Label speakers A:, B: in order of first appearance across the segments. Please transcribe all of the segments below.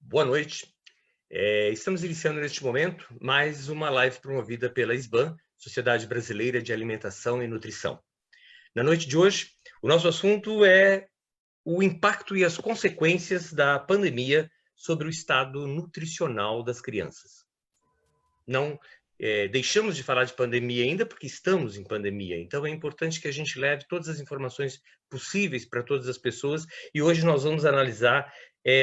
A: Boa noite. Estamos iniciando neste momento mais uma live promovida pela SBAN, Sociedade Brasileira de Alimentação e Nutrição. Na noite de hoje, o nosso assunto é o impacto e as consequências da pandemia sobre o estado nutricional das crianças. Não deixamos de falar de pandemia ainda porque estamos em pandemia, então é importante que a gente leve todas as informações possíveis para todas as pessoas e hoje nós vamos analisar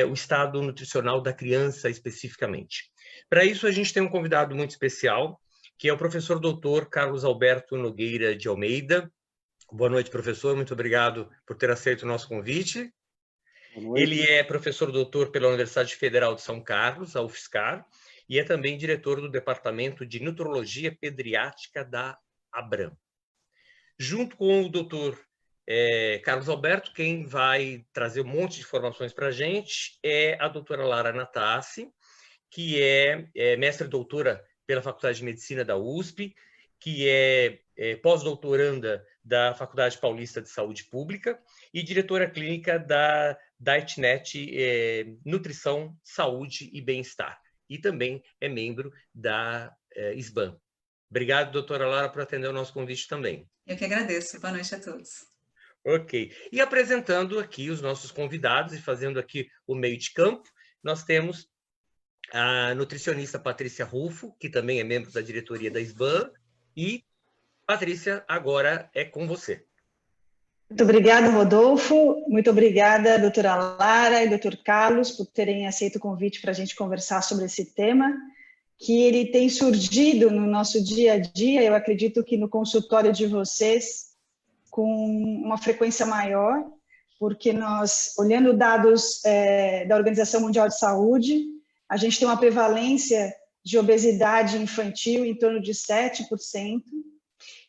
A: o estado nutricional da criança especificamente. Para isso a gente tem um convidado muito especial, que é o professor doutor Carlos Alberto Nogueira de Almeida. Boa noite, professor, muito obrigado por ter aceito o nosso convite. Ele é professor doutor pela Universidade Federal de São Carlos, a UFSCar, e é também diretor do Departamento de Nutrologia Pediátrica da Abram. Junto com o doutor Carlos Alberto, quem vai trazer um monte de informações para a gente é a doutora Lara Natassi, que é mestre e doutora pela Faculdade de Medicina da USP, que é pós-doutoranda da Faculdade Paulista de Saúde Pública e diretora clínica da DietNet Nutrição, Saúde e Bem-Estar. E também é membro da SBAN. Obrigado, doutora Lara, por atender o nosso convite também.
B: Eu que agradeço. Boa noite a todos.
A: Ok. E apresentando aqui os nossos convidados e fazendo aqui o meio de campo, nós temos a nutricionista Patrícia Rufo, que também é membro da diretoria da SBAN. E, Patrícia, agora é com você.
C: Muito obrigada, Rodolfo. Muito obrigada, doutora Lara e doutor Carlos, por terem aceito o convite para a gente conversar sobre esse tema, que ele tem surgido no nosso dia a dia, eu acredito que no consultório de vocês, com uma frequência maior, porque nós, olhando dados da Organização Mundial de Saúde, a gente tem uma prevalência de obesidade infantil em torno de 7%,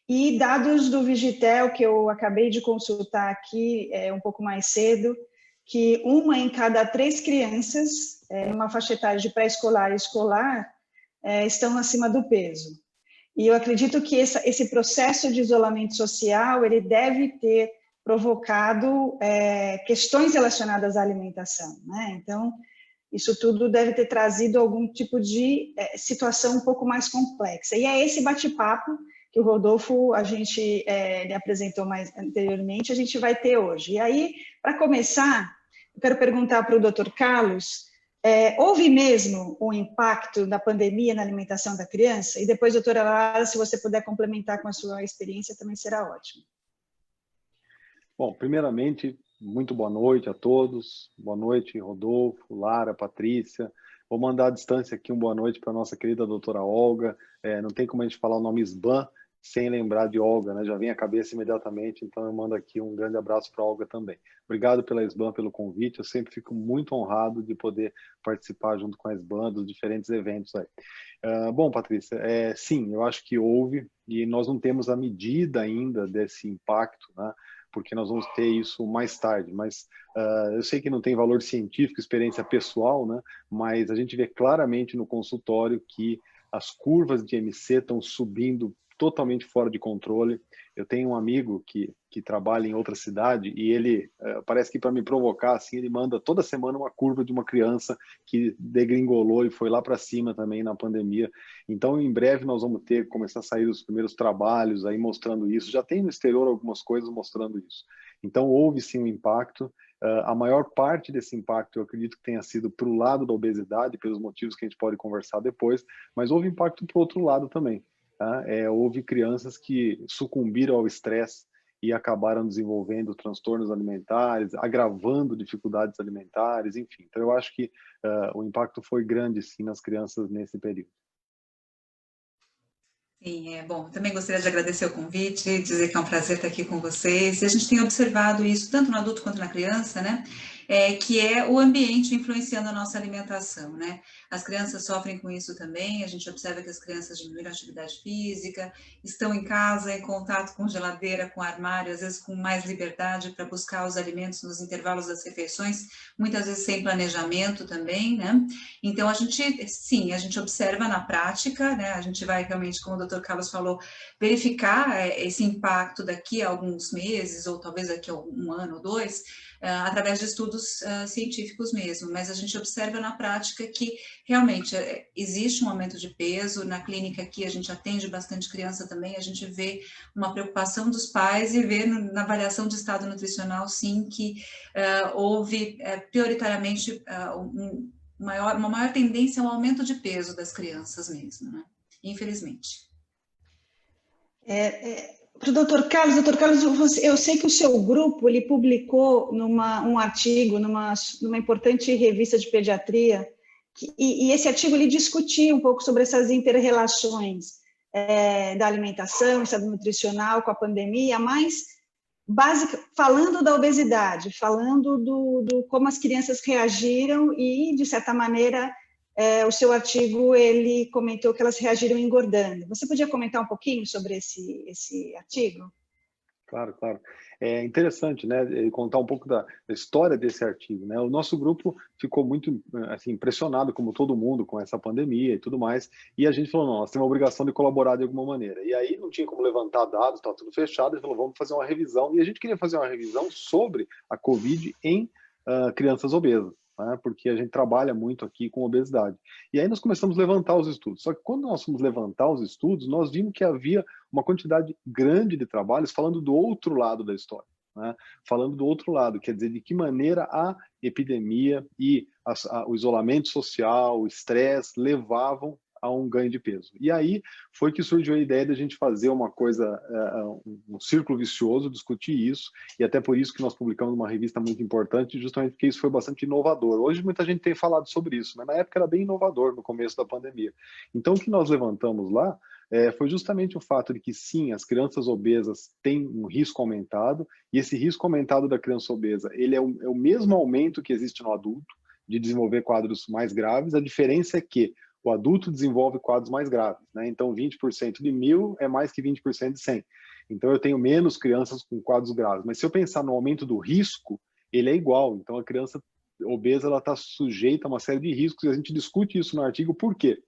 C: e dados do Vigitel, que eu acabei de consultar aqui um pouco mais cedo, que 1 em cada 3 crianças, numa faixa etária de pré-escolar e escolar, estão acima do peso. E eu acredito que esse processo de isolamento social, ele deve ter provocado questões relacionadas à alimentação, né? Então, isso tudo deve ter trazido algum tipo de situação um pouco mais complexa. E é esse bate-papo que o Rodolfo, a gente lhe apresentou mais anteriormente, a gente vai ter hoje. E aí, para começar, eu quero perguntar para o Dr. Carlos, houve mesmo um impacto da pandemia na alimentação da criança? E depois, doutora Lara, se você puder complementar com a sua experiência, também será ótimo.
D: Bom, primeiramente, muito boa noite a todos. Boa noite, Rodolfo, Lara, Patrícia. Vou mandar à distância aqui boa noite para a nossa querida doutora Olga. Não tem como a gente falar o nome SBAN sem lembrar de Olga, né? Já vem à cabeça imediatamente, então eu mando aqui um grande abraço para a Olga também. Obrigado pela SBAN, pelo convite, eu sempre fico muito honrado de poder participar junto com a SBAN dos diferentes eventos aí. Bom, Patrícia, sim, eu acho que houve, e nós não temos a medida ainda desse impacto, né? Porque nós vamos ter isso mais tarde, mas eu sei que não tem valor científico, experiência pessoal, né? Mas a gente vê claramente no consultório que as curvas de IMC estão subindo totalmente fora de controle. Eu tenho um amigo que trabalha em outra cidade e ele, parece que para me provocar, assim, ele manda toda semana uma curva de uma criança que degringolou e foi lá para cima também na pandemia. Então, em breve nós vamos começar a sair os primeiros trabalhos aí mostrando isso. Já tem no exterior algumas coisas mostrando isso. Então, houve sim um impacto. A maior parte desse impacto, eu acredito que tenha sido para o lado da obesidade, pelos motivos que a gente pode conversar depois, mas houve impacto para o outro lado também. Houve crianças que sucumbiram ao estresse e acabaram desenvolvendo transtornos alimentares, agravando dificuldades alimentares, enfim. Então, eu acho que o impacto foi grande, sim, nas crianças nesse período.
B: Sim, bom, também gostaria de agradecer o convite, dizer que é um prazer estar aqui com vocês. E a gente tem observado isso tanto no adulto quanto na criança, né? Que é o ambiente influenciando a nossa alimentação, né? As crianças sofrem com isso também, a gente observa que as crianças diminuíram a atividade física, estão em casa, em contato com geladeira, com armário, às vezes com mais liberdade para buscar os alimentos nos intervalos das refeições, muitas vezes sem planejamento também, né? Então, a gente observa na prática, né? A gente vai realmente, como o Dr. Carlos falou, verificar esse impacto daqui a alguns meses, ou talvez daqui a 1 ano ou 2, através de estudos científicos mesmo, mas a gente observa na prática que realmente existe um aumento de peso. Na clínica aqui a gente atende bastante criança também, a gente vê uma preocupação dos pais e vê na avaliação de estado nutricional, sim, que houve prioritariamente uma maior tendência ao aumento de peso das crianças mesmo, né? Infelizmente.
C: Para o doutor Carlos, eu sei que o seu grupo ele publicou um artigo numa importante revista de pediatria, e esse artigo ele discutia um pouco sobre essas inter-relações da alimentação, estado nutricional com a pandemia, mas falando da obesidade, falando do como as crianças reagiram e, de certa maneira, o seu artigo ele comentou que elas reagiram engordando. Você podia comentar um pouquinho sobre esse artigo?
D: Claro, claro. É interessante, né, contar um pouco da história desse artigo, né? O nosso grupo ficou muito assim, impressionado, como todo mundo, com essa pandemia e tudo mais, e a gente falou, não, nós temos a obrigação de colaborar de alguma maneira. E aí não tinha como levantar dados, estava tudo fechado, a gente falou, vamos fazer uma revisão, e a gente queria fazer uma revisão sobre a Covid em crianças obesas, né? Porque a gente trabalha muito aqui com obesidade. E aí nós começamos a levantar os estudos. Só que quando nós fomos levantar os estudos, nós vimos que havia uma quantidade grande de trabalhos falando do outro lado da história, né? Falando do outro lado, quer dizer, de que maneira a epidemia e o isolamento social, o estresse levavam a um ganho de peso. E aí foi que surgiu a ideia de a gente fazer uma coisa, um círculo vicioso, discutir isso, e até por isso que nós publicamos uma revista muito importante, justamente porque isso foi bastante inovador. Hoje muita gente tem falado sobre isso, mas na época era bem inovador, no começo da pandemia. Então o que nós levantamos lá foi justamente o fato de que sim, as crianças obesas têm um risco aumentado, e esse risco aumentado da criança obesa, ele é o mesmo aumento que existe no adulto, de desenvolver quadros mais graves. A diferença é que o adulto desenvolve quadros mais graves, né? Então 20% de 1.000 é mais que 20% de 100. Então eu tenho menos crianças com quadros graves. Mas se eu pensar no aumento do risco, ele é igual. Então a criança obesa ela está sujeita a uma série de riscos, e a gente discute isso no artigo. Por quê?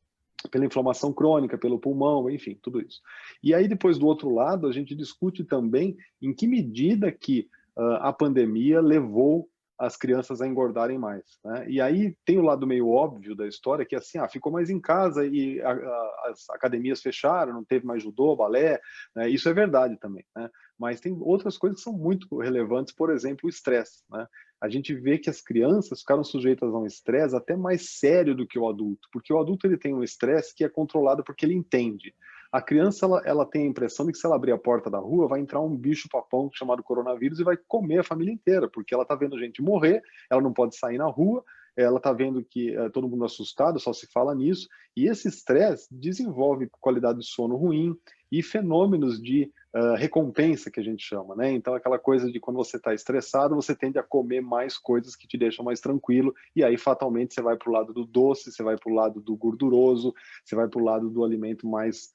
D: Pela inflamação crônica, pelo pulmão, enfim, tudo isso. E aí depois do outro lado, a gente discute também em que medida que a pandemia levou as crianças a engordarem mais, né? E aí tem o lado meio óbvio da história, que é assim, ficou mais em casa e as academias fecharam, não teve mais judô, balé, né? Isso é verdade também, né? Mas tem outras coisas que são muito relevantes, por exemplo, o estresse, né? A gente vê que as crianças ficaram sujeitas a um estresse até mais sério do que o adulto, porque o adulto ele tem um estresse que é controlado porque ele entende. A criança ela tem a impressão de que se ela abrir a porta da rua, vai entrar um bicho-papão chamado coronavírus e vai comer a família inteira, porque ela está vendo gente morrer, ela não pode sair na rua, ela está vendo que todo mundo assustado, só se fala nisso, e esse estresse desenvolve qualidade de sono ruim e fenômenos de recompensa, que a gente chama, né? Então, aquela coisa de quando você está estressado, você tende a comer mais coisas que te deixam mais tranquilo, e aí, fatalmente, você vai para o lado do doce, você vai para o lado do gorduroso, você vai para o lado do alimento mais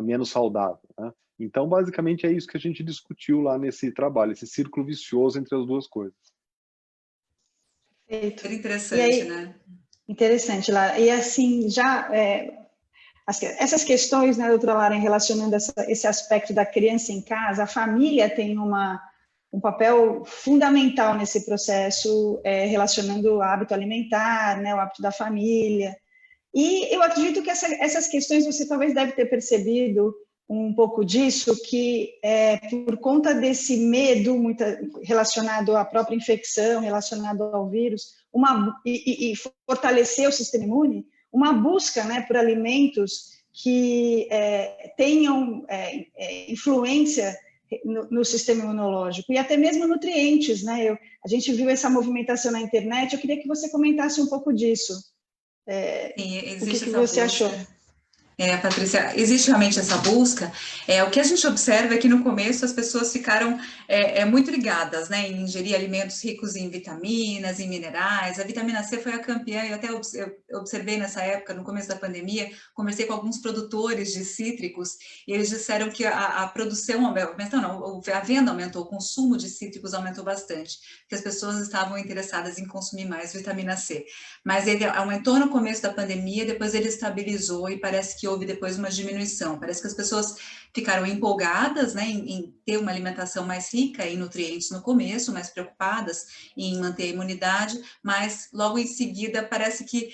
D: menos saudável, né? Então, basicamente, é isso que a gente discutiu lá nesse trabalho, esse círculo vicioso entre as duas coisas.
B: Perfeito. Interessante, aí, né?
C: Interessante, Lara. E assim, já essas questões, né, doutora Lara, relacionando esse aspecto da criança em casa, a família tem um papel fundamental nesse processo, relacionando o hábito alimentar, né, o hábito da família. E eu acredito que essas questões você talvez deve ter percebido um pouco disso, que por conta desse medo muito relacionado à própria infecção, relacionado ao vírus, e fortalecer o sistema imune, uma busca, né, por alimentos que tenham influência no sistema imunológico, e até mesmo nutrientes, né? A gente viu essa movimentação na internet, eu queria que você comentasse um pouco disso.
B: Sim,
C: existe o que você achou?
B: Patrícia, existe realmente essa busca. O que a gente observa é que no começo as pessoas ficaram muito ligadas, né, em ingerir alimentos ricos em vitaminas, em minerais. A vitamina C foi a campeã, eu até observei nessa época, no começo da pandemia, conversei com alguns produtores de cítricos, e eles disseram que a produção aumentou, não, a venda aumentou, o consumo de cítricos aumentou bastante, que as pessoas estavam interessadas em consumir mais vitamina C. Mas ele aumentou no começo da pandemia, depois ele estabilizou, e parece que houve depois uma diminuição. Parece que as pessoas ficaram empolgadas, né, em ter uma alimentação mais rica em nutrientes no começo, mais preocupadas em manter a imunidade, mas logo em seguida parece que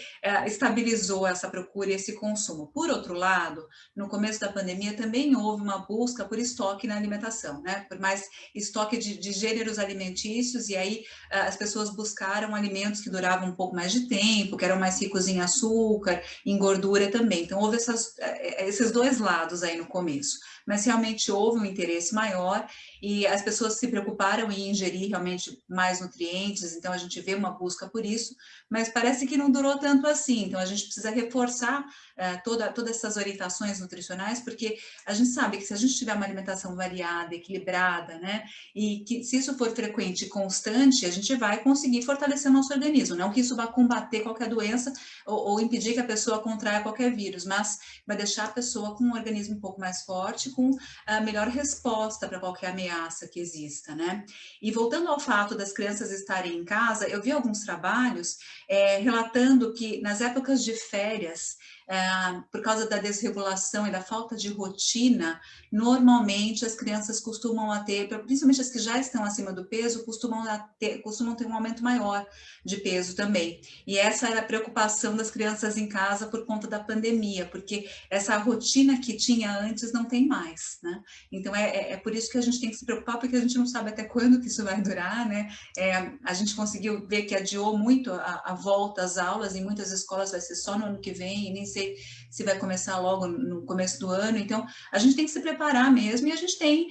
B: estabilizou essa procura e esse consumo. Por outro lado, no começo da pandemia também houve uma busca por estoque na alimentação, né, por mais estoque de gêneros alimentícios, e aí as pessoas buscaram alimentos que duravam um pouco mais de tempo, que eram mais ricos em açúcar, em gordura também. Então, houve esses dois lados aí no começo. Mas realmente houve um interesse maior e as pessoas se preocuparam em ingerir realmente mais nutrientes, então a gente vê uma busca por isso, mas parece que não durou tanto assim. Então, a gente precisa reforçar todas essas orientações nutricionais, porque a gente sabe que se a gente tiver uma alimentação variada, equilibrada, né, e que se isso for frequente e constante, a gente vai conseguir fortalecer o nosso organismo. Não que isso vá combater qualquer doença ou impedir que a pessoa contraia qualquer vírus, mas vai deixar a pessoa com um organismo um pouco mais forte, com a melhor resposta para qualquer ameaça que exista, né? E voltando ao fato das crianças estarem em casa, eu vi alguns trabalhos relatando que nas épocas de férias, por causa da desregulação e da falta de rotina, normalmente as crianças costumam ter, principalmente as que já estão acima do peso, costumam ter um aumento maior de peso também. E essa era a preocupação das crianças em casa por conta da pandemia, porque essa rotina que tinha antes não tem mais, né? Então é por isso que a gente tem que se preocupar, porque a gente não sabe até quando que isso vai durar, né? A gente conseguiu ver que adiou muito a volta às aulas, em muitas escolas vai ser só no ano que vem, e nem sei se vai começar logo no começo do ano. Então a gente tem que se preparar mesmo, e a gente tem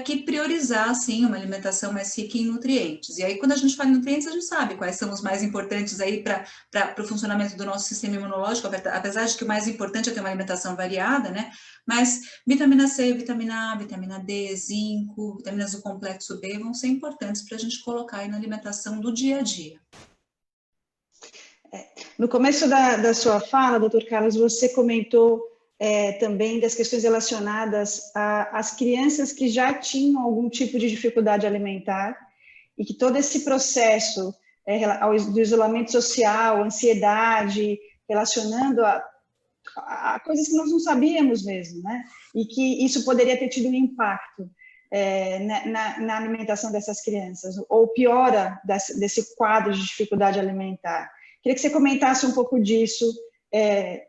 B: que priorizar, sim, uma alimentação mais rica em nutrientes. E aí, quando a gente fala em nutrientes, a gente sabe quais são os mais importantes aí para o funcionamento do nosso sistema imunológico, apesar de que o mais importante é ter uma alimentação variada, né? Mas vitamina C, vitamina A, vitamina D, zinco, vitaminas do complexo B vão ser importantes para a gente colocar aí na alimentação do dia a dia.
C: No começo da sua fala, doutor Carlos, você comentou também das questões relacionadas às crianças que já tinham algum tipo de dificuldade alimentar e que todo esse processo do isolamento social, ansiedade, relacionando a coisas que nós não sabíamos mesmo, né? E que isso poderia ter tido um impacto na alimentação dessas crianças, ou piora desse quadro de dificuldade alimentar. Queria que você comentasse um pouco disso,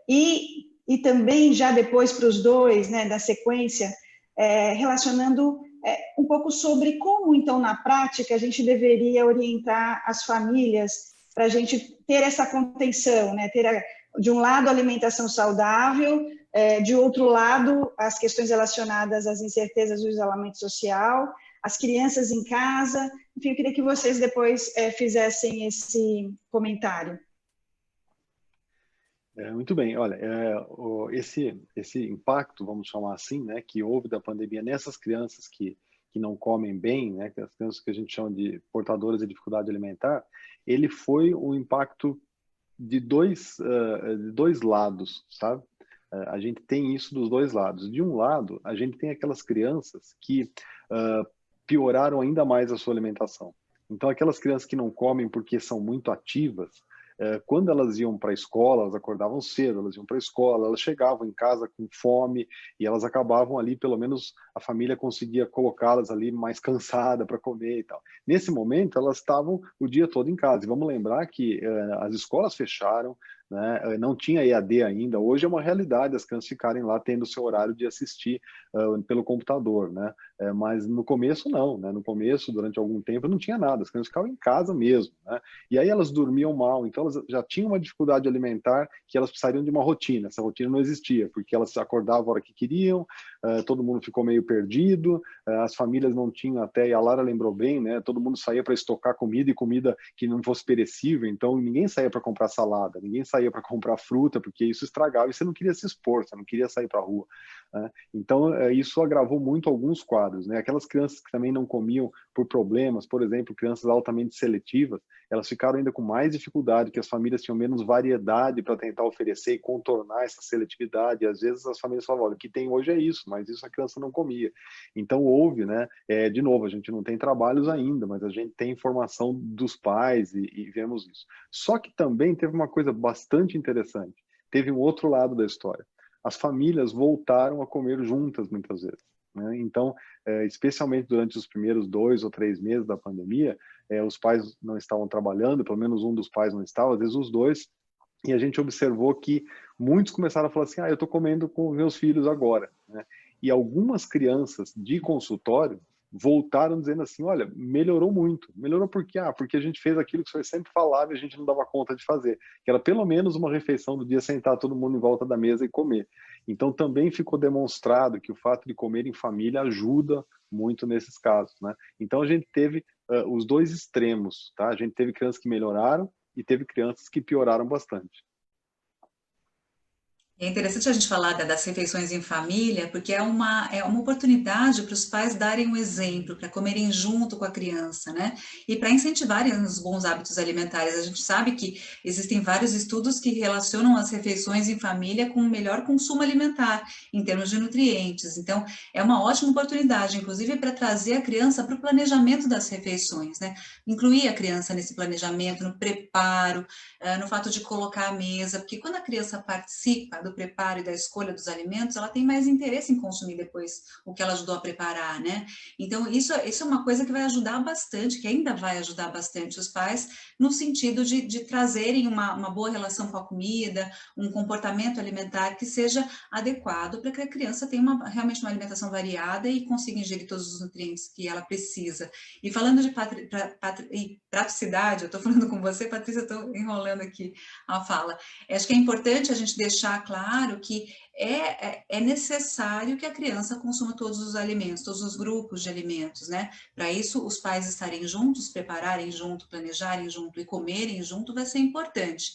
C: e também já depois para os dois, né, da sequência, relacionando um pouco sobre como, então, na prática, a gente deveria orientar as famílias para a gente ter essa contenção, né, ter, de um lado, a alimentação saudável, de outro lado, as questões relacionadas às incertezas do isolamento social, as crianças em casa. Enfim, eu queria que vocês depois fizessem esse comentário.
D: Muito bem, olha, esse impacto, vamos chamar assim, né, que houve da pandemia nessas crianças que não comem bem, né, as crianças que a gente chama de portadoras de dificuldade alimentar, ele foi um impacto de dois lados, sabe? A gente tem isso dos dois lados. De um lado, a gente tem aquelas crianças que pioraram ainda mais a sua alimentação. Então, aquelas crianças que não comem porque são muito ativas, quando elas iam para a escola, elas acordavam cedo, elas iam para a escola, elas chegavam em casa com fome e elas acabavam ali, pelo menos a família conseguia colocá-las ali mais cansada para comer e tal. Nesse momento, elas estavam o dia todo em casa. E vamos lembrar que as escolas fecharam, né? Não tinha EAD ainda. Hoje é uma realidade as crianças ficarem lá tendo o seu horário de assistir pelo computador, né? Mas no começo não, né? No começo, durante algum tempo, não tinha nada. As crianças ficavam em casa mesmo, né? E aí elas dormiam mal, então elas já tinham uma dificuldade alimentar que elas precisariam de uma rotina. Essa rotina não existia, porque elas acordavam a hora que queriam, todo mundo ficou meio perdido, as famílias não tinham até, e a Lara lembrou bem, né? Todo mundo saía para estocar comida, e comida que não fosse perecível, então ninguém saía para comprar salada, ninguém saía para comprar fruta, porque isso estragava e você não queria se expor, você não queria sair para a rua, né? Então, isso agravou muito alguns quadros, né? Aquelas crianças que também não comiam por problemas, por exemplo, crianças altamente seletivas, elas ficaram ainda com mais dificuldade, que as famílias tinham menos variedade para tentar oferecer e contornar essa seletividade. E às vezes as famílias falavam, olha, o que tem hoje é isso, mas isso a criança não comia. Então houve, né? De novo, a gente não tem trabalhos ainda, mas a gente tem informação dos pais e vemos isso. Só que também teve uma coisa bastante interessante. Teve um outro lado da história. as famílias voltaram a comer juntas muitas vezes, né? Então, especialmente durante os primeiros 2 ou 3 meses da pandemia, os pais não estavam trabalhando, pelo menos um dos pais não estava, às vezes os dois, e a gente observou que muitos começaram a falar assim, eu estou comendo com meus filhos agora, né? E algumas crianças de consultório voltaram dizendo assim, olha, melhorou muito. Melhorou por quê? Porque a gente fez aquilo que o senhor sempre falava e a gente não dava conta de fazer, que era pelo menos uma refeição do dia, sentar todo mundo em volta da mesa e comer. Então também ficou demonstrado que o fato de comer em família ajuda muito nesses casos, né? Então a gente teve os dois extremos, tá? A gente teve crianças que melhoraram e teve crianças que pioraram bastante.
B: É interessante a gente falar das refeições em família, porque é uma oportunidade para os pais darem um exemplo, para comerem junto com a criança, né? E para incentivarem os bons hábitos alimentares. A gente sabe que existem vários estudos que relacionam as refeições em família com o melhor consumo alimentar, em termos de nutrientes. Então, é uma ótima oportunidade, inclusive, para trazer a criança para o planejamento das refeições, né? Incluir a criança nesse planejamento, no preparo, no fato de colocar a mesa, porque quando a criança participa do preparo e da escolha dos alimentos, ela tem mais interesse em consumir depois o que ela ajudou a preparar, né? Então, isso é uma coisa que vai ajudar bastante, que ainda vai ajudar bastante os pais, no sentido de trazerem uma boa relação com a comida, um comportamento alimentar que seja adequado para que a criança tenha realmente uma alimentação variada e consiga ingerir todos os nutrientes que ela precisa. E falando de praticidade, eu estou falando com você, Patrícia, eu estou enrolando aqui a fala. Acho que é importante a gente deixar claro que é necessário que a criança consuma todos os alimentos, todos os grupos de alimentos, né? Para isso, os pais estarem juntos, prepararem junto, planejarem junto e comerem junto vai ser importante.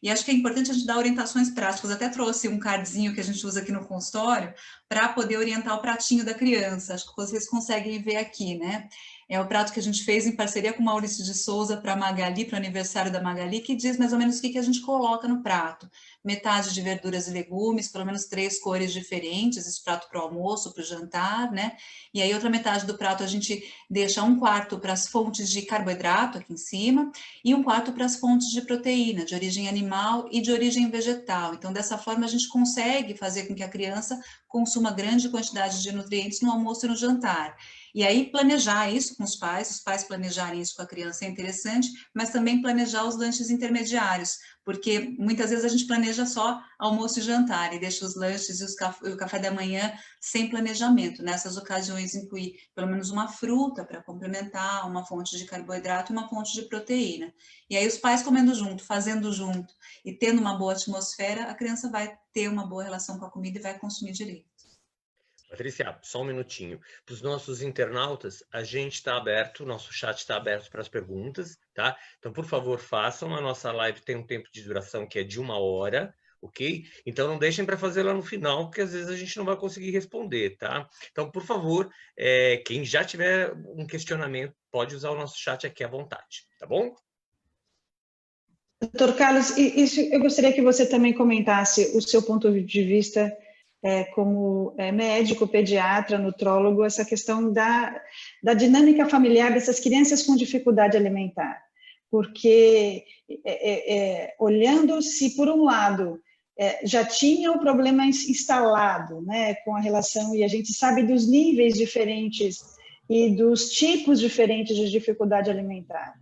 B: E acho que é importante a gente dar orientações práticas. Eu até trouxe um cardzinho que a gente usa aqui no consultório para poder orientar o pratinho da criança. Acho que vocês conseguem ver aqui, né? É o prato que a gente fez em parceria com o Maurício de Souza para a Magali, para o aniversário da Magali, que diz mais ou menos o que a gente coloca no prato. Metade de verduras e legumes, pelo menos 3 cores diferentes, esse prato para o almoço, para o jantar, né? E aí outra metade do prato a gente deixa 1/4 para as fontes de carboidrato aqui em cima e 1/4 para as fontes de proteína, de origem animal e de origem vegetal. Então, dessa forma, a gente consegue fazer com que a criança consuma grande quantidade de nutrientes no almoço e no jantar. E aí, planejar isso com os pais planejarem isso com a criança é interessante, mas também planejar os lanches intermediários, porque muitas vezes a gente planeja só almoço e jantar e deixa os lanches e o café da manhã sem planejamento. Nessas ocasiões, incluir pelo menos uma fruta para complementar, uma fonte de carboidrato e uma fonte de proteína. E aí, os pais comendo junto, fazendo junto e tendo uma boa atmosfera, a criança vai ter uma boa relação com a comida e vai consumir direito.
A: Patrícia, só um minutinho. Para os nossos internautas, a gente está aberto, nosso chat está aberto para as perguntas, tá? Então, por favor, façam. A nossa live tem um tempo de duração que é de 1 hora, ok? Então, não deixem para fazer lá no final, porque às vezes a gente não vai conseguir responder, tá? Então, por favor, quem já tiver um questionamento, pode usar o nosso chat aqui à vontade, tá bom?
C: Doutor Carlos, isso eu gostaria que você também comentasse o seu ponto de vista como médico, pediatra, nutrólogo, essa questão da dinâmica familiar dessas crianças com dificuldade alimentar. Porque, olhando-se, por um lado, já tinha o problema instalado, né, com a relação, e a gente sabe dos níveis diferentes e dos tipos diferentes de dificuldade alimentar.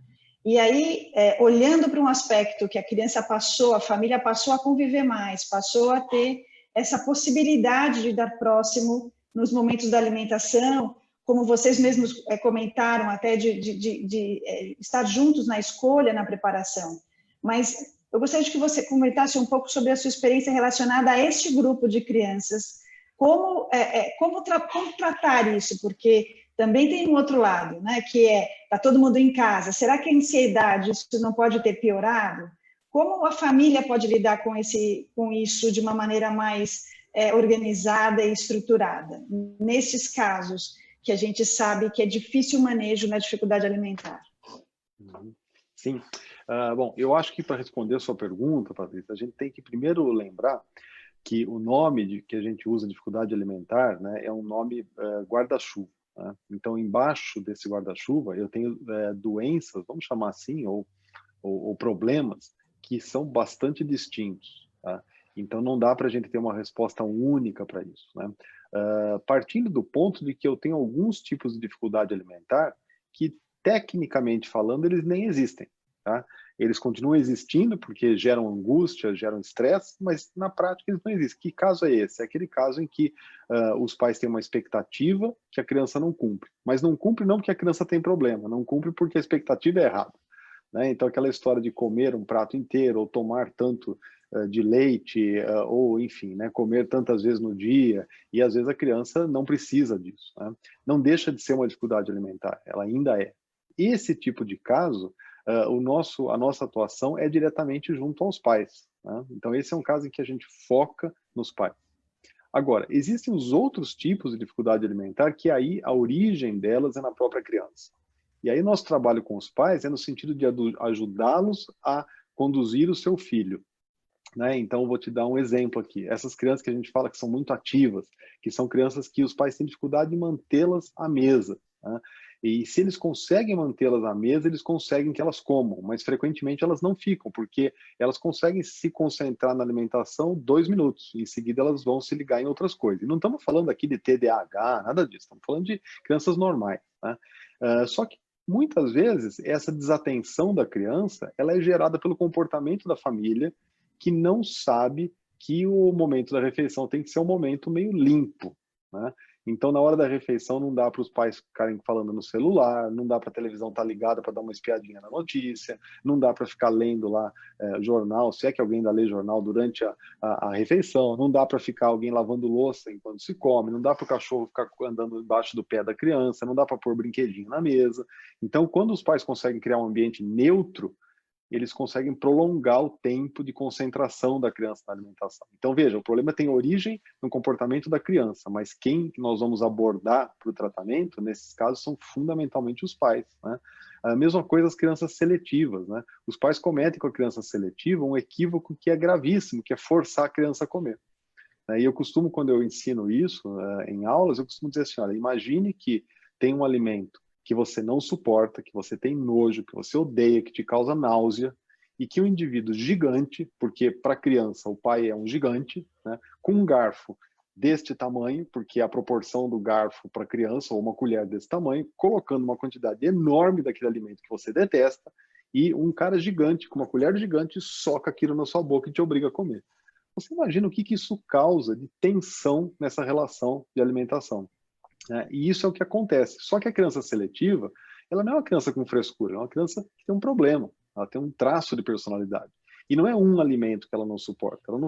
C: E aí, olhando para um aspecto que a criança passou, a família passou a conviver mais, passou a ter essa possibilidade de dar próximo nos momentos da alimentação, como vocês mesmos comentaram, até de estar juntos na escolha, na preparação. Mas eu gostaria de que você comentasse um pouco sobre a sua experiência relacionada a este grupo de crianças, como tratar isso, porque também tem um outro lado, né, que está todo mundo em casa. Será que a ansiedade, isso não pode ter piorado? Como a família pode lidar com isso de uma maneira mais organizada e estruturada? Nesses casos que a gente sabe que é difícil o manejo na dificuldade alimentar.
D: Sim. Bom, eu acho que para responder a sua pergunta, Patrícia, a gente tem que primeiro lembrar que o nome que a gente usa, dificuldade alimentar, né, é um nome guarda-chuva. Né? Então, embaixo desse guarda-chuva, eu tenho doenças, vamos chamar assim, ou problemas, que são bastante distintos. Tá? Então, não dá para a gente ter uma resposta única para isso, né? Partindo do ponto de que eu tenho alguns tipos de dificuldade alimentar que, tecnicamente falando, eles nem existem, tá? Eles continuam existindo porque geram angústia, geram estresse, mas na prática eles não existem. Que caso é esse? É aquele caso em que os pais têm uma expectativa que a criança não cumpre. Mas não cumpre não porque a criança tem problema, não cumpre porque a expectativa é errada, né? Então, aquela história de comer um prato inteiro ou tomar tanto de leite, ou enfim, né, comer tantas vezes no dia, e às vezes a criança não precisa disso, né? Não deixa de ser uma dificuldade alimentar, ela ainda é. Esse tipo de caso, a nossa atuação é diretamente junto aos pais, né? Então, esse é um caso em que a gente foca nos pais. Agora, existem os outros tipos de dificuldade alimentar que aí a origem delas é na própria criança. E aí nosso trabalho com os pais é no sentido de ajudá-los a conduzir o seu filho, né? Então, eu vou te dar um exemplo aqui. Essas crianças que a gente fala que são muito ativas, que são crianças que os pais têm dificuldade de mantê-las à mesa, né? E se eles conseguem mantê-las à mesa, eles conseguem que elas comam, mas frequentemente elas não ficam, porque elas conseguem se concentrar na alimentação 2 minutos, e em seguida elas vão se ligar em outras coisas. E não estamos falando aqui de TDAH, nada disso, estamos falando de crianças normais, né? Só que muitas vezes essa desatenção da criança, ela é gerada pelo comportamento da família, que não sabe que o momento da refeição tem que ser um momento meio limpo, né? Então, na hora da refeição, não dá para os pais ficarem falando no celular, não dá para a televisão estar ligada para dar uma espiadinha na notícia, não dá para ficar lendo lá jornal, se é que alguém ainda lê jornal durante a refeição, não dá para ficar alguém lavando louça enquanto se come, não dá para o cachorro ficar andando embaixo do pé da criança, não dá para pôr brinquedinho na mesa. Então, quando os pais conseguem criar um ambiente neutro, eles conseguem prolongar o tempo de concentração da criança na alimentação. Então, veja, o problema tem origem no comportamento da criança, mas quem nós vamos abordar para o tratamento, nesses casos, são fundamentalmente os pais, né? A mesma coisa as crianças seletivas, né? Os pais cometem com a criança seletiva um equívoco que é gravíssimo, que é forçar a criança a comer. E eu costumo, quando eu ensino isso em aulas, eu costumo dizer assim, olha, imagine que tem um alimento que você não suporta, que você tem nojo, que você odeia, que te causa náusea, e que um indivíduo gigante, porque para a criança o pai é um gigante, né, com um garfo deste tamanho, porque a proporção do garfo para a criança, ou uma colher desse tamanho, colocando uma quantidade enorme daquele alimento que você detesta, e um cara gigante, com uma colher gigante, soca aquilo na sua boca e te obriga a comer. Você imagina o que isso causa de tensão nessa relação de alimentação. E isso é o que acontece. Só que a criança seletiva, ela não é uma criança com frescura, é uma criança que tem um problema, ela tem um traço de personalidade. E não é um alimento que ela não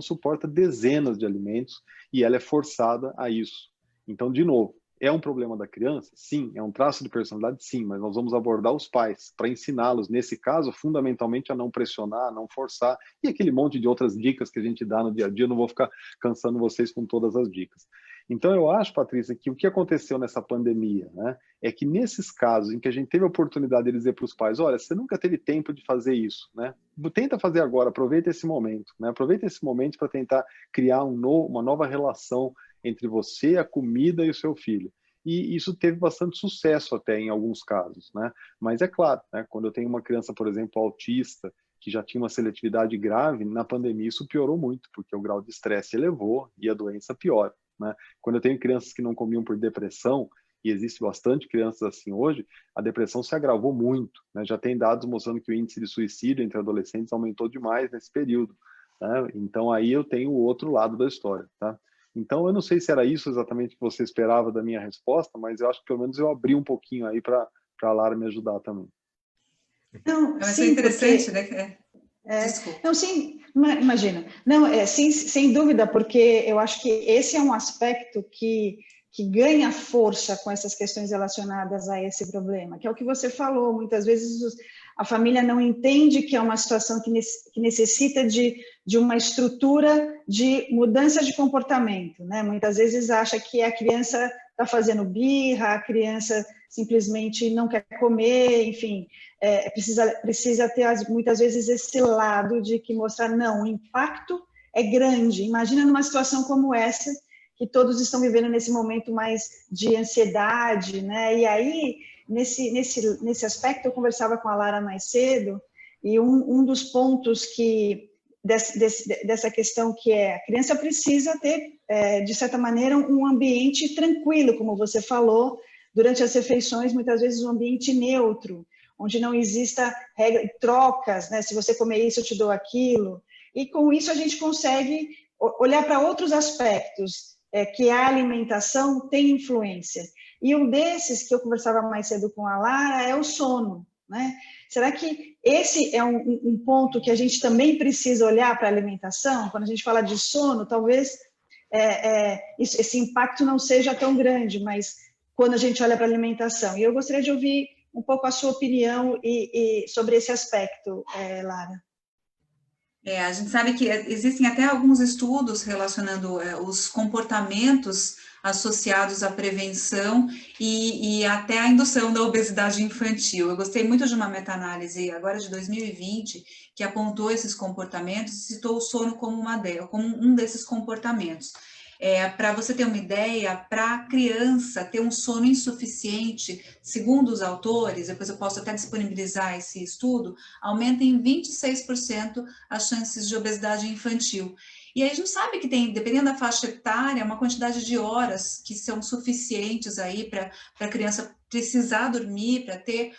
D: suporta dezenas de alimentos e ela é forçada a isso. Então, de novo, é um problema da criança? Sim. É um traço de personalidade? Sim. Mas nós vamos abordar os pais para ensiná-los, nesse caso, fundamentalmente a não pressionar, a não forçar, e aquele monte de outras dicas que a gente dá no dia a dia, eu não vou ficar cansando vocês com todas as dicas. Então, eu acho, Patrícia, que o que aconteceu nessa pandemia, né, é que nesses casos em que a gente teve a oportunidade de dizer para os pais, olha, você nunca teve tempo de fazer isso, né? Tenta fazer agora, aproveita esse momento, né? Aproveita esse momento para tentar criar uma nova relação entre você, a comida e o seu filho. E isso teve bastante sucesso até em alguns casos, né? Mas é claro, né, quando eu tenho uma criança, por exemplo, autista, que já tinha uma seletividade grave, na pandemia isso piorou muito, porque o grau de estresse elevou e a doença piora, né? Quando eu tenho crianças que não comiam por depressão, e existe bastante crianças assim hoje, a depressão se agravou muito, né? Já tem dados mostrando que o índice de suicídio entre adolescentes aumentou demais nesse período, né? Então aí eu tenho o outro lado da história, tá? Então eu não sei se era isso exatamente que você esperava da minha resposta, mas eu acho que pelo menos eu abri um pouquinho aí para a Lara me ajudar também.
B: Não, mas sim, é interessante, porque... né? Desculpa.
C: Não, sim, imagina. Não, sim, sem dúvida, porque eu acho que esse é um aspecto que ganha força com essas questões relacionadas a esse problema, que é o que você falou. Muitas vezes a família não entende que é uma situação que necessita de uma estrutura de mudança de comportamento, né? Muitas vezes acha que a criança está fazendo birra, a criança simplesmente não quer comer, enfim, precisa ter muitas vezes esse lado de que mostrar, não, o impacto é grande. Imagina numa situação como essa, que todos estão vivendo nesse momento mais de ansiedade, né? E aí, nesse aspecto, eu conversava com a Lara mais cedo, e um dos pontos que dessa questão que a criança precisa ter, de certa maneira, um ambiente tranquilo, como você falou, durante as refeições, muitas vezes um ambiente neutro, onde não exista regra, trocas, né? Se você comer isso, eu te dou aquilo. E com isso a gente consegue olhar para outros aspectos, que a alimentação tem influência. E um desses, que eu conversava mais cedo com a Lara, é o sono, né? Será que esse é um ponto que a gente também precisa olhar para a alimentação? Quando a gente fala de sono, talvez esse impacto não seja tão grande, mas quando a gente olha para a alimentação. E eu gostaria de ouvir um pouco a sua opinião sobre esse aspecto, Lara.
B: A gente sabe que existem até alguns estudos relacionando os comportamentos associados à prevenção e até à indução da obesidade infantil. Eu gostei muito de uma meta-análise agora de 2020 que apontou esses comportamentos e citou o sono como um desses comportamentos. Para você ter uma ideia, para a criança ter um sono insuficiente, segundo os autores, depois eu posso até disponibilizar esse estudo, aumenta em 26% as chances de obesidade infantil. E aí a gente sabe que tem, dependendo da faixa etária, uma quantidade de horas que são suficientes aí para a criança precisar dormir, para ter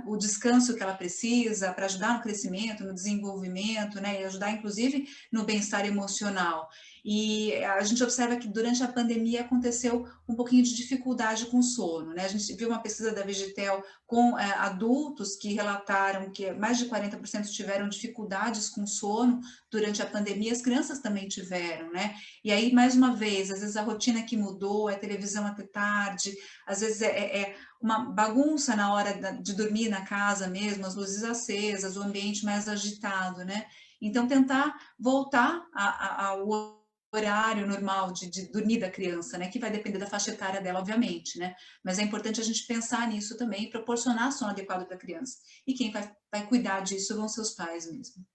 B: o descanso que ela precisa, para ajudar no crescimento, no desenvolvimento, né, e ajudar, inclusive, no bem-estar emocional. E a gente observa que durante a pandemia aconteceu um pouquinho de dificuldade com o sono, né? A gente viu uma pesquisa da Vegetel com adultos que relataram que mais de 40% tiveram dificuldades com sono durante a pandemia, as crianças também tiveram, né? E aí, mais uma vez, às vezes a rotina que mudou, é televisão até tarde, às vezes é uma bagunça na hora de dormir na casa mesmo, as luzes acesas, o ambiente mais agitado, né? Então, tentar voltar ao horário normal de dormir da criança, né, que vai depender da faixa etária dela, obviamente, né, mas é importante a gente pensar nisso também e proporcionar sono adequado para a criança. E quem vai cuidar disso vão seus pais mesmo.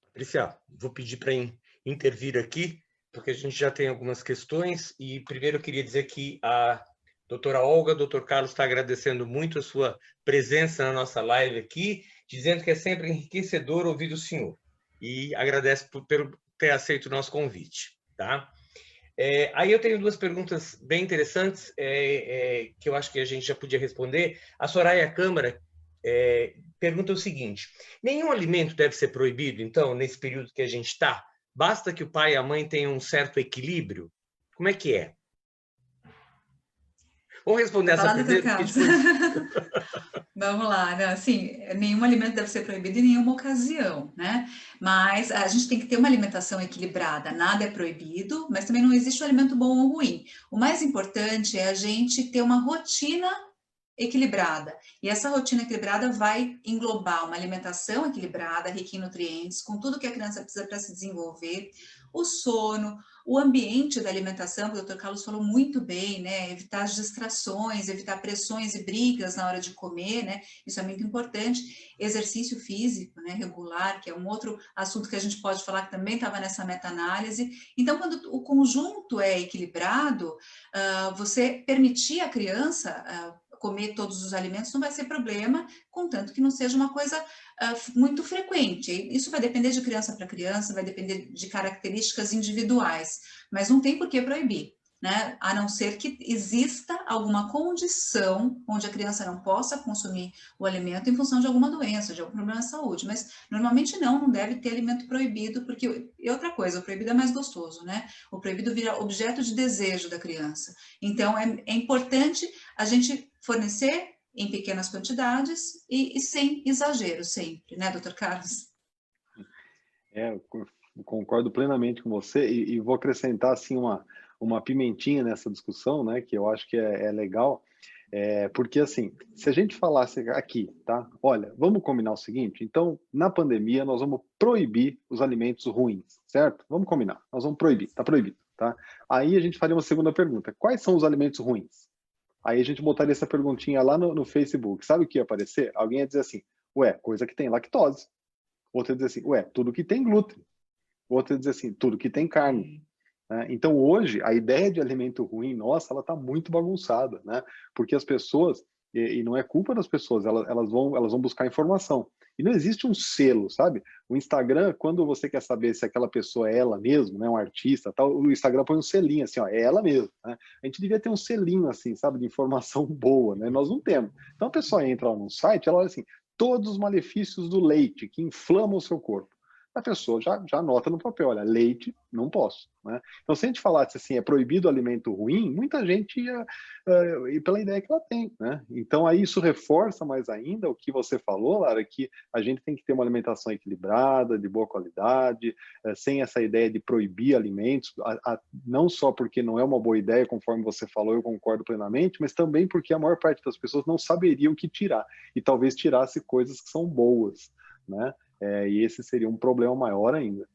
A: Patrícia, vou pedir para intervir aqui, porque a gente já tem algumas questões, e primeiro eu queria dizer que a doutora Olga, doutor Carlos está agradecendo muito a sua presença na nossa live aqui, dizendo que é sempre enriquecedor ouvir o senhor, e agradece por ter aceito o nosso convite, tá? Aí eu tenho duas perguntas bem interessantes, que eu acho que a gente já podia responder. A Soraya Câmara pergunta o seguinte: nenhum alimento deve ser proibido, então, nesse período que a gente está? Basta que o pai e a mãe tenham um certo equilíbrio? Como é que é? Vamos responder essa pergunta?
B: Vamos lá, né? Assim, nenhum alimento deve ser proibido em nenhuma ocasião, né? Mas a gente tem que ter uma alimentação equilibrada, nada é proibido, mas também não existe um alimento bom ou ruim. O mais importante é a gente ter uma rotina equilibrada. E essa rotina equilibrada vai englobar uma alimentação equilibrada, rica em nutrientes, com tudo que a criança precisa para se desenvolver, o sono, o ambiente da alimentação, que o Dr. Carlos falou muito bem, né? Evitar as distrações, evitar pressões e brigas na hora de comer, né? Isso é muito importante. Exercício físico, né? Regular, que é um outro assunto que a gente pode falar que também estava nessa meta-análise. Então, quando o conjunto é equilibrado, você permitir à criança comer todos os alimentos não vai ser problema, contanto que não seja uma coisa muito frequente. Isso vai depender de criança para criança, vai depender de características individuais, mas não tem por que proibir, né? A não ser que exista alguma condição onde a criança não possa consumir o alimento em função de alguma doença, de algum problema de saúde, mas normalmente não deve ter alimento proibido, porque, e outra coisa, o proibido é mais gostoso, né? O proibido vira objeto de desejo da criança. Então, é importante a gente fornecer em pequenas quantidades e sem exagero sempre, né, doutor Carlos?
D: Eu concordo plenamente com você e vou acrescentar assim uma pimentinha nessa discussão, né, que eu acho que é legal, porque assim, se a gente falasse aqui, tá? Olha, vamos combinar o seguinte, então, na pandemia nós vamos proibir os alimentos ruins, certo? Vamos combinar, nós vamos proibir, tá proibido, tá? Aí a gente faria uma segunda pergunta, quais são os alimentos ruins? Aí a gente botaria essa perguntinha lá no Facebook. Sabe o que ia aparecer? Alguém ia dizer assim, ué, coisa que tem lactose. Outro ia dizer assim, ué, tudo que tem glúten. Outro ia dizer assim, tudo que tem carne. Então hoje, a ideia de alimento ruim, nossa, ela está muito bagunçada, né? Porque as pessoas, e não é culpa das pessoas, elas vão buscar informação. E não existe um selo, sabe? O Instagram, quando você quer saber se aquela pessoa é ela mesmo, né, um artista, tal, o Instagram põe um selinho assim, ó, é ela mesmo, né? A gente devia ter um selinho assim, sabe, de informação boa, né? Nós não temos. Então a pessoa entra lá no site, ela olha assim, todos os malefícios do leite que inflamam o seu corpo. A pessoa já anota no papel, olha, leite, não posso. Né? Então, se a gente falasse assim, é proibido alimento ruim, muita gente ia ir pela ideia que ela tem. Né? Então, aí isso reforça mais ainda o que você falou, Lara, que a gente tem que ter uma alimentação equilibrada, de boa qualidade, sem essa ideia de proibir alimentos, não só porque não é uma boa ideia, conforme você falou, eu concordo plenamente, mas também porque a maior parte das pessoas não saberiam o que tirar, e talvez tirasse coisas que são boas, né? E esse seria um problema maior ainda.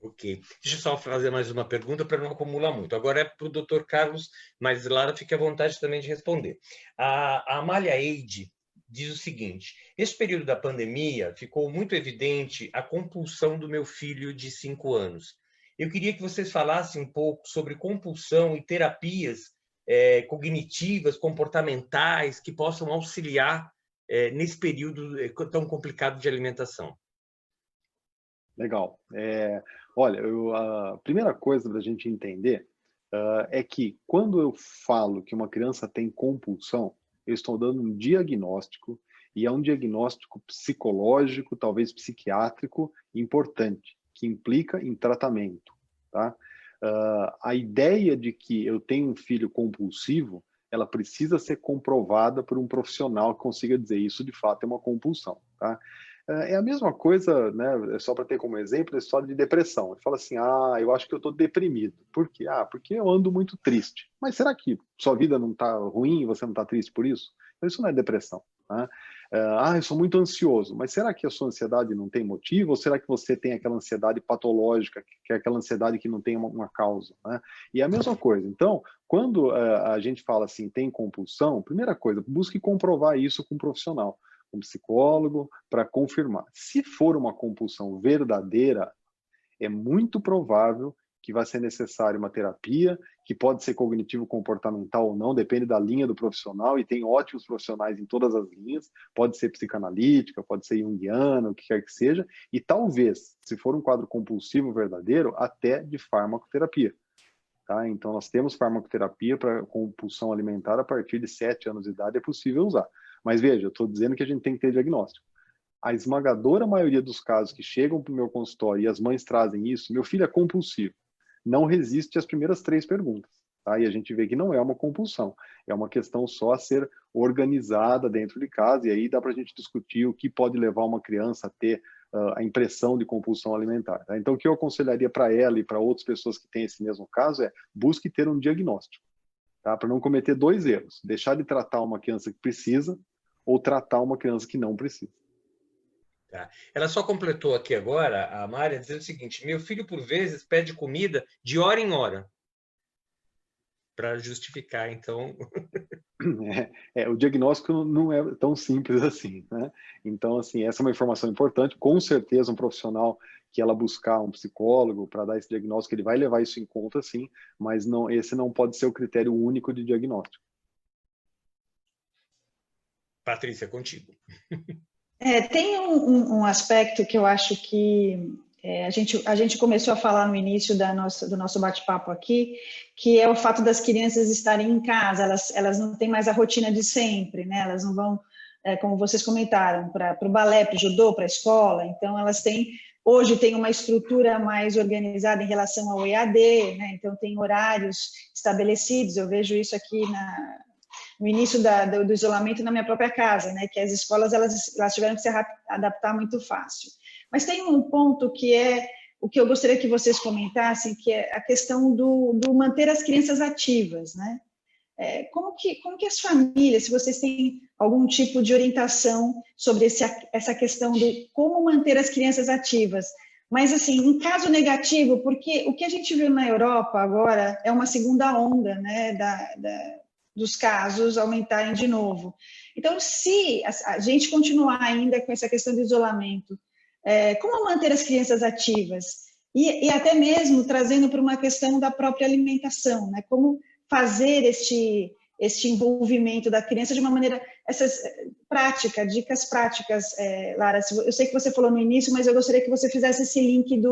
A: Ok. Deixa eu só fazer mais uma pergunta para não acumular muito. Agora é para o Dr. Carlos, mas Lara, fique à vontade também de responder. A Amália Eide diz o seguinte: nesse período da pandemia, ficou muito evidente a compulsão do meu filho de 5 anos. Eu queria que vocês falassem um pouco sobre compulsão e terapias cognitivas, comportamentais, que possam auxiliar nesse período tão complicado de alimentação.
D: Legal. Olha, a primeira coisa para a gente entender é que quando eu falo que uma criança tem compulsão, eu estou dando um diagnóstico, e é um diagnóstico psicológico, talvez psiquiátrico, importante, que implica em tratamento. Tá? A ideia de que eu tenho um filho compulsivo, ela precisa ser comprovada por um profissional que consiga dizer isso de fato é uma compulsão. Tá? É a mesma coisa, né, só para ter como exemplo, a história de depressão. Ele fala assim, eu acho que eu estou deprimido. Por quê? Porque eu ando muito triste. Mas será que sua vida não está ruim e você não está triste por isso? Então, isso não é depressão. Né? Eu sou muito ansioso. Mas será que a sua ansiedade não tem motivo? Ou será que você tem aquela ansiedade patológica, que é aquela ansiedade que não tem uma causa? Né? E é a mesma coisa. Então, quando a gente fala assim, tem compulsão, primeira coisa, busque comprovar isso com um profissional, um psicólogo, para confirmar. Se for uma compulsão verdadeira, é muito provável que vai ser necessária uma terapia, que pode ser cognitivo-comportamental ou não, depende da linha do profissional, e tem ótimos profissionais em todas as linhas, pode ser psicanalítica, pode ser junguiana, o que quer que seja, e talvez, se for um quadro compulsivo verdadeiro, até de farmacoterapia. Tá? Então, nós temos farmacoterapia para compulsão alimentar a partir de 7 anos de idade, é possível usar. Mas veja, eu estou dizendo que a gente tem que ter diagnóstico. A esmagadora maioria dos casos que chegam para o meu consultório e as mães trazem isso, meu filho é compulsivo, não resiste às primeiras 3 perguntas. Tá? E a gente vê que não é uma compulsão, é uma questão só a ser organizada dentro de casa, e aí dá para a gente discutir o que pode levar uma criança a ter a impressão de compulsão alimentar. Tá? Então, o que eu aconselharia para ela e para outras pessoas que têm esse mesmo caso é busque ter um diagnóstico, tá? Para não cometer 2 erros, deixar de tratar uma criança que precisa ou tratar uma criança que não precisa.
A: Tá. Ela só completou aqui agora, a Mária, dizendo o seguinte: meu filho, por vezes, pede comida de hora em hora. Para justificar, então...
D: O diagnóstico não é tão simples assim, né? Então, assim, essa é uma informação importante. Com certeza, um profissional que ela buscar um psicólogo para dar esse diagnóstico, ele vai levar isso em conta, sim, mas não, esse não pode ser o critério único de diagnóstico.
A: Patrícia, contigo.
C: Tem um aspecto que eu acho que a gente começou a falar no início do nosso bate-papo aqui, que é o fato das crianças estarem em casa, elas não têm mais a rotina de sempre, né? Elas não vão, como vocês comentaram, para o balé, para o judô, para a escola, então elas hoje tem uma estrutura mais organizada em relação ao EAD, né? Então tem horários estabelecidos, eu vejo isso aqui no início do isolamento na minha própria casa, né, que as escolas elas tiveram que se adaptar muito fácil. Mas tem um ponto que é o que eu gostaria que vocês comentassem, que é a questão do manter as crianças ativas, né? Como que as famílias, se vocês têm algum tipo de orientação sobre essa questão de como manter as crianças ativas, mas assim, em caso negativo, porque o que a gente viu na Europa agora é uma segunda onda, né, dos casos aumentarem de novo. Então, se a gente continuar ainda com essa questão do isolamento, como manter as crianças ativas? E até mesmo trazendo para uma questão da própria alimentação, né? Como fazer este envolvimento da criança de uma maneira essas dicas práticas, Lara. Eu sei que você falou no início, mas eu gostaria que você fizesse esse link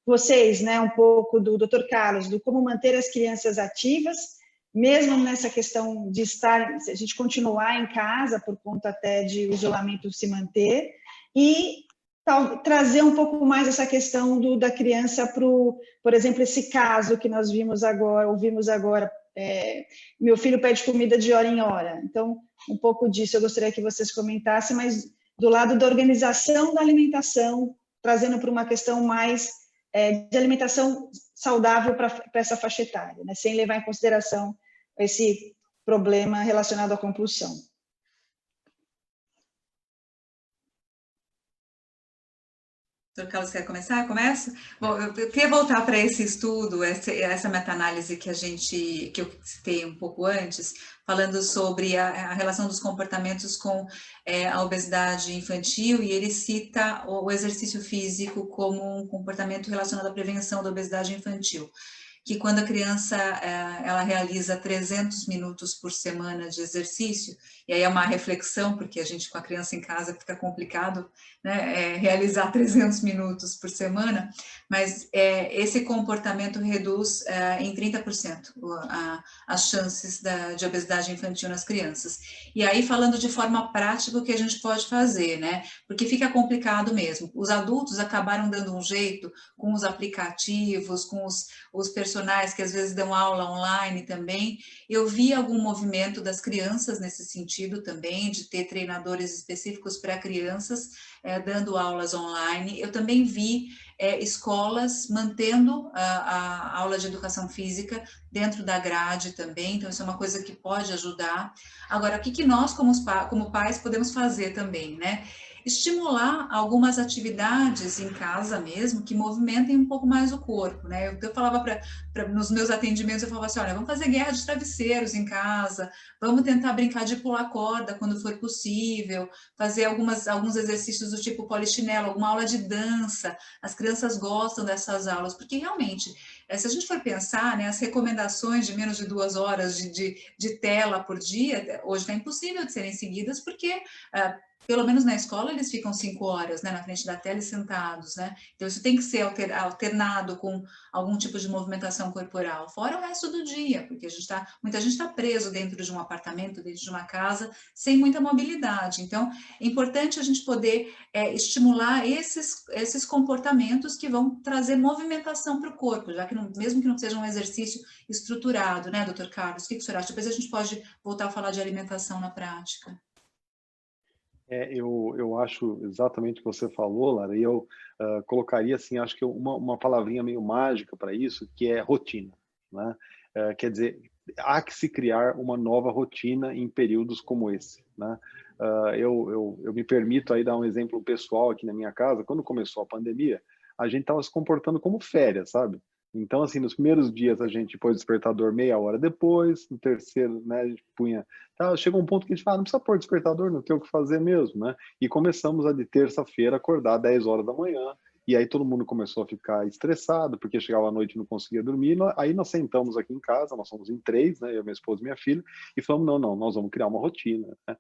C: vocês, né, um pouco do Dr. Carlos, do como manter as crianças ativas, mesmo nessa questão de a gente continuar em casa por conta até de o isolamento se manter, e trazer um pouco mais essa questão da criança por exemplo, esse caso que nós ouvimos agora, meu filho pede comida de hora em hora. Então, um pouco disso eu gostaria que vocês comentassem, mas do lado da organização da alimentação, trazendo para uma questão mais de alimentação saudável para essa faixa etária, né? Sem levar em consideração esse problema relacionado à compulsão.
B: Doutor Carlos, quer começar? Começo? Bom, eu queria voltar para esse estudo, essa meta-análise que eu citei um pouco antes, falando sobre a relação dos comportamentos com a obesidade infantil, e ele cita o exercício físico como um comportamento relacionado à prevenção da obesidade infantil, que quando a criança ela realiza 300 minutos por semana de exercício, e aí é uma reflexão, porque a gente com a criança em casa fica complicado, né, realizar 300 minutos por semana, mas esse comportamento reduz em 30% as chances de obesidade infantil nas crianças. E aí, falando de forma prática, o que a gente pode fazer, né? Porque fica complicado mesmo. Os adultos acabaram dando um jeito com os aplicativos, com os personagens que às vezes dão aula online também. Eu vi algum movimento das crianças nesse sentido também, de ter treinadores específicos para crianças, dando aulas online. Eu também vi escolas mantendo a aula de educação física dentro da grade também, então isso é uma coisa que pode ajudar. Agora, o que nós, como pais, podemos fazer também, né? Estimular algumas atividades em casa mesmo, que movimentem um pouco mais o corpo, né? Eu falava nos meus atendimentos, eu falava assim, olha, vamos fazer guerra de travesseiros em casa, vamos tentar brincar de pular corda quando for possível, fazer alguns exercícios do tipo polichinelo, alguma aula de dança. As crianças gostam dessas aulas, porque realmente, se a gente for pensar, né, as recomendações de menos de 2 horas de tela por dia, hoje está impossível de serem seguidas, porque pelo menos na escola eles ficam 5 horas, né, na frente da tela e sentados, né? Então isso tem que ser alternado com algum tipo de movimentação corporal, fora o resto do dia, porque muita gente está preso dentro de um apartamento, dentro de uma casa, sem muita mobilidade. Então é importante a gente poder estimular esses comportamentos que vão trazer movimentação para o corpo, já que mesmo que não seja um exercício estruturado, né, doutor Carlos? O que o senhor acha? Depois a gente pode voltar a falar de alimentação na prática.
D: Eu acho exatamente o que você falou, Lara, e eu colocaria, assim, acho que uma palavrinha meio mágica para isso, que é rotina, né? Quer dizer, há que se criar uma nova rotina em períodos como esse, né? Eu me permito aí dar um exemplo pessoal aqui na minha casa. Quando começou a pandemia, a gente estava se comportando como férias, sabe? Então, assim, nos primeiros dias a gente pôs o despertador meia hora depois, no terceiro, né, a gente punha... Tá, chegou um ponto que a gente fala, não precisa pôr despertador, não tem o que fazer mesmo, né? E começamos a de terça-feira acordar 10 horas da manhã, e aí todo mundo começou a ficar estressado, porque chegava à noite e não conseguia dormir. Aí nós sentamos aqui em casa, nós somos em 3, né, eu, minha esposa e minha filha, e falamos, não, nós vamos criar uma rotina, né?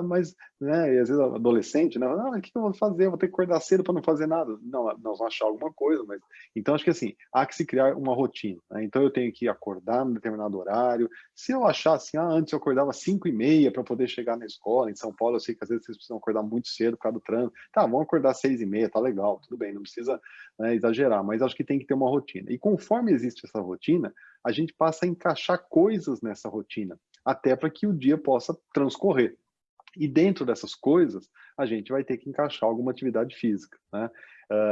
D: Mas, né, e às vezes adolescente, né, o que eu vou fazer? Eu vou ter que acordar cedo para não fazer nada. Não, nós vamos achar alguma coisa, mas... Então, acho que assim, há que se criar uma rotina, né? Então, eu tenho que acordar num determinado horário. Se eu achar assim, antes eu acordava 5h30 para poder chegar na escola, em São Paulo, eu sei que às vezes vocês precisam acordar muito cedo por causa do trânsito. Tá, vamos acordar 6h30, tá legal, tudo bem, não precisa, né, exagerar, mas acho que tem que ter uma rotina. E conforme existe essa rotina, a gente passa a encaixar coisas nessa rotina, até para que o dia possa transcorrer. E dentro dessas coisas, a gente vai ter que encaixar alguma atividade física, né?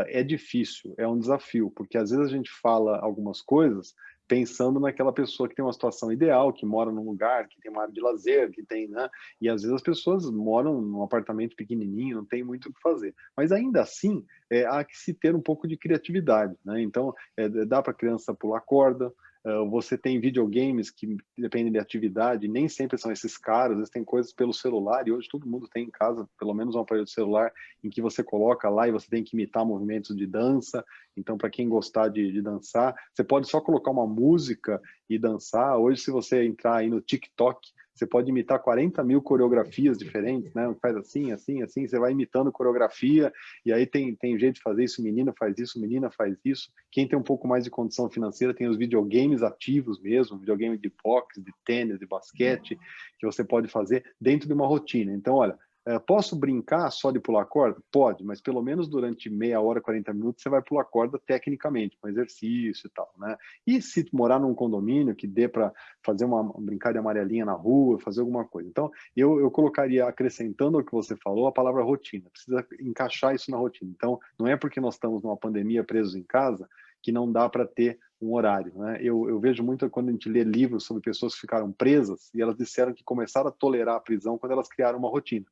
D: É difícil, é um desafio, porque às vezes a gente fala algumas coisas pensando naquela pessoa que tem uma situação ideal, que mora num lugar, que tem uma área de lazer, que tem, né? E às vezes as pessoas moram num apartamento pequenininho, não tem muito o que fazer. Mas ainda assim, há que se ter um pouco de criatividade, né? Então, dá para a criança pular corda. Você tem videogames que dependem de atividade, nem sempre são esses caros, às vezes tem coisas pelo celular, e hoje todo mundo tem em casa pelo menos um aparelho de celular em que você coloca lá e você tem que imitar movimentos de dança. Então, para quem gostar de dançar, você pode só colocar uma música e dançar. Hoje, se você entrar aí no TikTok, você pode imitar 40 mil coreografias diferentes, né? Faz assim, assim, assim, você vai imitando coreografia, e aí tem jeito de fazer isso, menino faz isso, menina faz isso. Quem tem um pouco mais de condição financeira tem os videogames ativos mesmo, videogame de boxe, de tênis, de basquete, que você pode fazer dentro de uma rotina. Então, olha, posso brincar só de pular corda? Pode, mas pelo menos durante meia hora, 40 minutos, você vai pular corda tecnicamente, com exercício e tal, né? E se morar num condomínio que dê para fazer brincar de amarelinha na rua, fazer alguma coisa. Então, eu colocaria, acrescentando ao que você falou, a palavra rotina. Precisa encaixar isso na rotina. Então, não é porque nós estamos numa pandemia presos em casa que não dá para ter um horário, né? Eu vejo muito quando a gente lê livros sobre pessoas que ficaram presas e elas disseram que começaram a tolerar a prisão quando elas criaram uma rotina.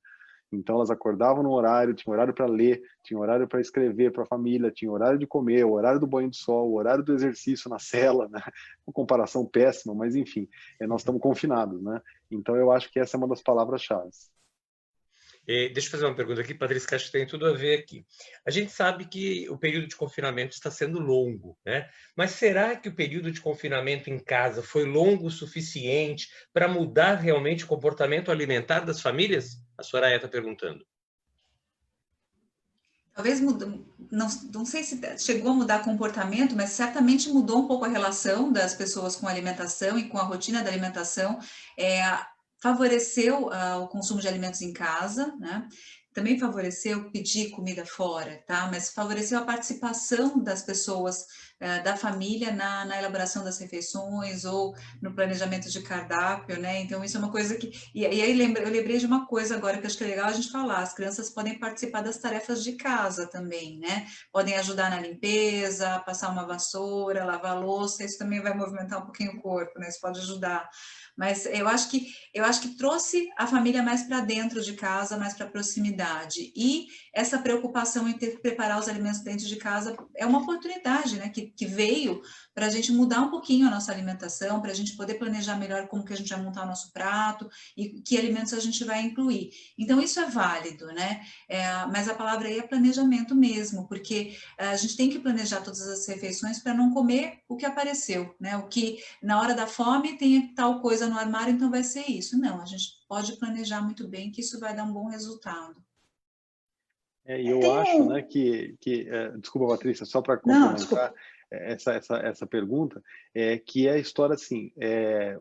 D: Então, elas acordavam no horário, tinha horário para ler, tinha horário para escrever para a família, tinha horário de comer, o horário do banho de sol, o horário do exercício na cela, né? Uma comparação péssima, mas enfim, nós estamos confinados, né? Então, eu acho que essa é uma das palavras-chave.
A: Deixa eu fazer uma pergunta aqui, Patrícia, que acho que tem tudo a ver aqui. A gente sabe que o período de confinamento está sendo longo, né? Mas será que o período de confinamento em casa foi longo o suficiente para mudar realmente o comportamento alimentar das famílias? A Soraya está perguntando.
B: Talvez não sei se chegou a mudar comportamento, mas certamente mudou um pouco a relação das pessoas com a alimentação e com a rotina da alimentação. Favoreceu o consumo de alimentos em casa, né? Também favoreceu pedir comida fora, tá? Mas favoreceu a participação das pessoas, da família na elaboração das refeições ou no planejamento de cardápio, né? Então, isso é uma coisa que... E aí eu lembrei de uma coisa agora que acho que é legal a gente falar. As crianças podem participar das tarefas de casa também, né? Podem ajudar na limpeza, passar uma vassoura, lavar a louça. Isso também vai movimentar um pouquinho o corpo, né? Isso pode ajudar. Mas eu acho que trouxe a família mais para dentro de casa, mais para proximidade. E essa preocupação em ter que preparar os alimentos dentro de casa é uma oportunidade, né? Que veio para a gente mudar um pouquinho a nossa alimentação, para a gente poder planejar melhor como que a gente vai montar o nosso prato e que alimentos a gente vai incluir. Então, isso é válido, né? Mas a palavra aí é planejamento mesmo, porque a gente tem que planejar todas as refeições para não comer o que apareceu, né? O que na hora da fome tem tal coisa no armário, então vai ser isso. Não, a gente pode planejar muito bem que isso vai dar um bom resultado.
D: Eu acho, né, desculpa, Patrícia, só para complementar essa pergunta, que é a história assim,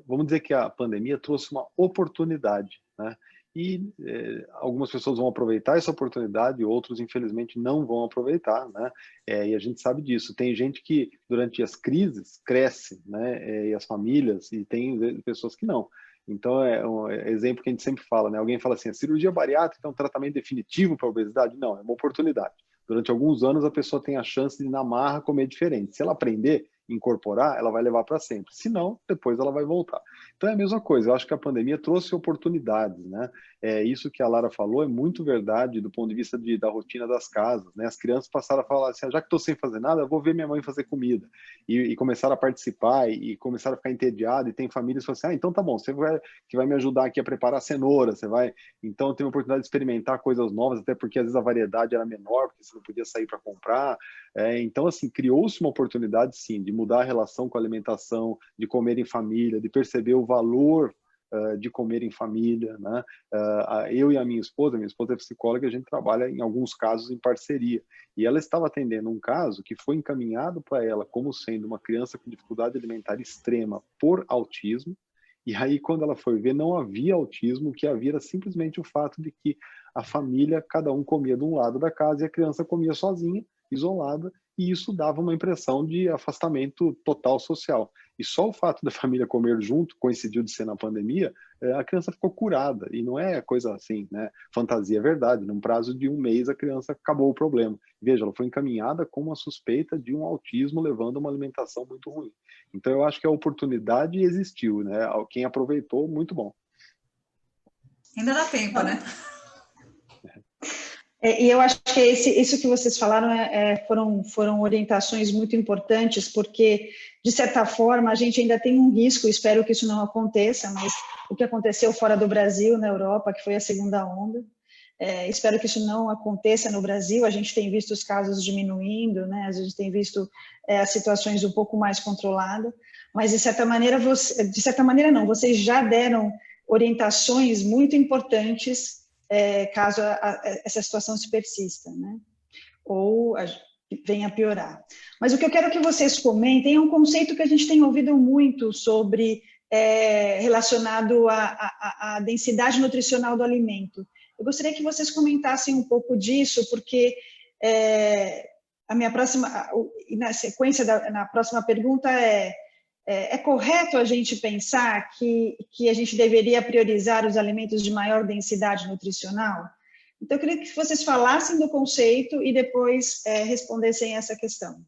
D: vamos dizer que a pandemia trouxe uma oportunidade, né? E algumas pessoas vão aproveitar essa oportunidade, outros, infelizmente, não vão aproveitar, né? E a gente sabe disso. Tem gente que, durante as crises, cresce, né? E as famílias, e tem pessoas que não. Então, é um exemplo que a gente sempre fala, né? Alguém fala assim, a cirurgia bariátrica é um tratamento definitivo para a obesidade? Não, é uma oportunidade. Durante alguns anos, a pessoa tem a chance de, na marra, comer diferente. Se ela aprender, incorporar, ela vai levar para sempre. Se não, depois ela vai voltar. Então é a mesma coisa, eu acho que a pandemia trouxe oportunidades, né? Isso que a Lara falou é muito verdade do ponto de vista da rotina das casas, né? As crianças passaram a falar assim, já que estou sem fazer nada, eu vou ver minha mãe fazer comida. E começaram a participar e começaram a ficar entediados, e tem famílias que falam assim, então tá bom, você vai me ajudar aqui a preparar cenoura, você vai... Então eu tenho a oportunidade de experimentar coisas novas, até porque às vezes a variedade era menor, porque você não podia sair para comprar. Então, assim, criou-se uma oportunidade, sim, de mudar a relação com a alimentação, de comer em família, de perceber o valor de comer em família, né? Eu e a minha esposa é psicóloga, a gente trabalha em alguns casos em parceria, e ela estava atendendo um caso que foi encaminhado para ela como sendo uma criança com dificuldade alimentar extrema por autismo, e aí quando ela foi ver, não havia autismo, o que havia era simplesmente o fato de que a família, cada um comia de um lado da casa e a criança comia sozinha, isolada, e isso dava uma impressão de afastamento total social. E só o fato da família comer junto, coincidiu de ser na pandemia, a criança ficou curada. E não é coisa assim, né? Fantasia, é verdade. Num prazo de 1 mês, a criança acabou o problema. Veja, ela foi encaminhada com uma suspeita de um autismo, levando a uma alimentação muito ruim. Então, eu acho que a oportunidade existiu, né? Quem aproveitou, muito bom.
B: Ainda dá tempo, né?
C: E eu acho que isso que vocês falaram foram orientações muito importantes, porque, de certa forma, a gente ainda tem um risco, espero que isso não aconteça, mas o que aconteceu fora do Brasil, na Europa, que foi a segunda onda, espero que isso não aconteça no Brasil. A gente tem visto os casos diminuindo, né? A gente tem visto as situações um pouco mais controladas, mas, de certa maneira não, vocês já deram orientações muito importantes caso essa situação se persista, né? Ou venha a piorar. Mas o que eu quero que vocês comentem é um conceito que a gente tem ouvido muito sobre, relacionado à densidade nutricional do alimento. Eu gostaria que vocês comentassem um pouco disso, porque a minha próxima, na sequência na próxima pergunta é correto a gente pensar que a gente deveria priorizar os alimentos de maior densidade nutricional? Então, eu queria que vocês falassem do conceito e depois respondessem essa questão.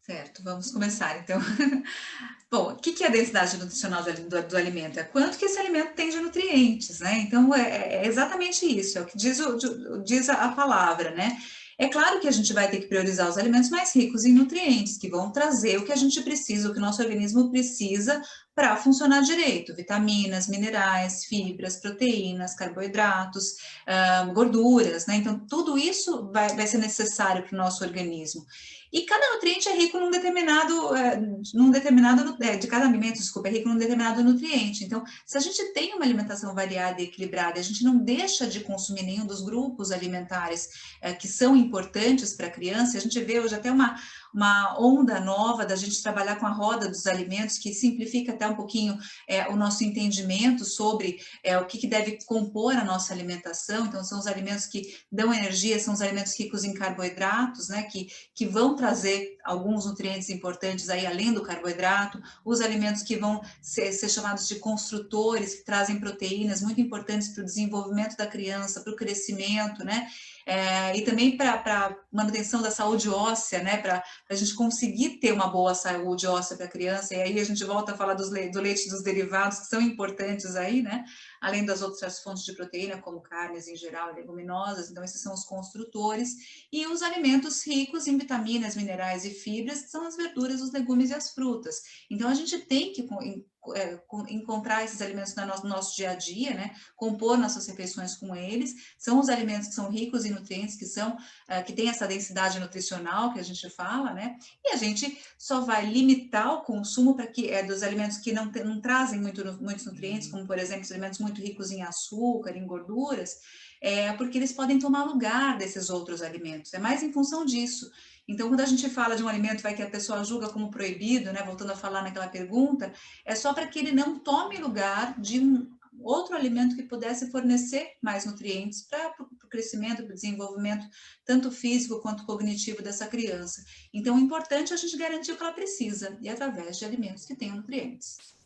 B: Certo, vamos começar, então. Bom, o que é a densidade nutricional do alimento? É quanto que esse alimento tem de nutrientes, né? Então, é exatamente isso, é o que diz a palavra, né? É claro que a gente vai ter que priorizar os alimentos mais ricos em nutrientes, que vão trazer o que a gente precisa, o que o nosso organismo precisa para funcionar direito. Vitaminas, minerais, fibras, proteínas, carboidratos, gorduras, né? Então, tudo isso vai ser necessário para o nosso organismo. E cada nutriente é rico de cada alimento, desculpa, é rico num determinado nutriente. Então, se a gente tem uma alimentação variada e equilibrada, a gente não deixa de consumir nenhum dos grupos alimentares que são importantes para a criança, a gente vê hoje até uma onda nova da gente trabalhar com a roda dos alimentos, que simplifica até um pouquinho o nosso entendimento sobre o que deve compor a nossa alimentação. Então, são os alimentos que dão energia, são os alimentos ricos em carboidratos, né, que vão trazer alguns nutrientes importantes aí, além do carboidrato, os alimentos que vão ser chamados de construtores, que trazem proteínas muito importantes para o desenvolvimento da criança, para o crescimento, né? E também para manutenção da saúde óssea, né? Para a gente conseguir ter uma boa saúde óssea para a criança. E aí a gente volta a falar do leite e dos derivados, que são importantes aí, né? Além das outras fontes de proteína, como carnes em geral, leguminosas. Então, esses são os construtores. E os alimentos ricos em vitaminas, minerais e fibras, que são as verduras, os legumes e as frutas. Então, a gente tem que encontrar esses alimentos no nosso dia a dia, né? Compor nossas refeições com eles. São os alimentos que são ricos em nutrientes, que têm essa densidade nutricional que a gente fala, né? E a gente só vai limitar o consumo dos alimentos que não trazem muitos nutrientes, como, por exemplo, os alimentos muito ricos em açúcar, em gorduras, porque eles podem tomar lugar desses outros alimentos. É mais em função disso. Então, quando a gente fala de um alimento que a pessoa julga como proibido, né, voltando a falar naquela pergunta, é só para que ele não tome lugar de um outro alimento que pudesse fornecer mais nutrientes para o crescimento, para o desenvolvimento, tanto físico quanto cognitivo dessa criança. Então, é importante a gente garantir o que ela precisa, e através de alimentos que tenham nutrientes.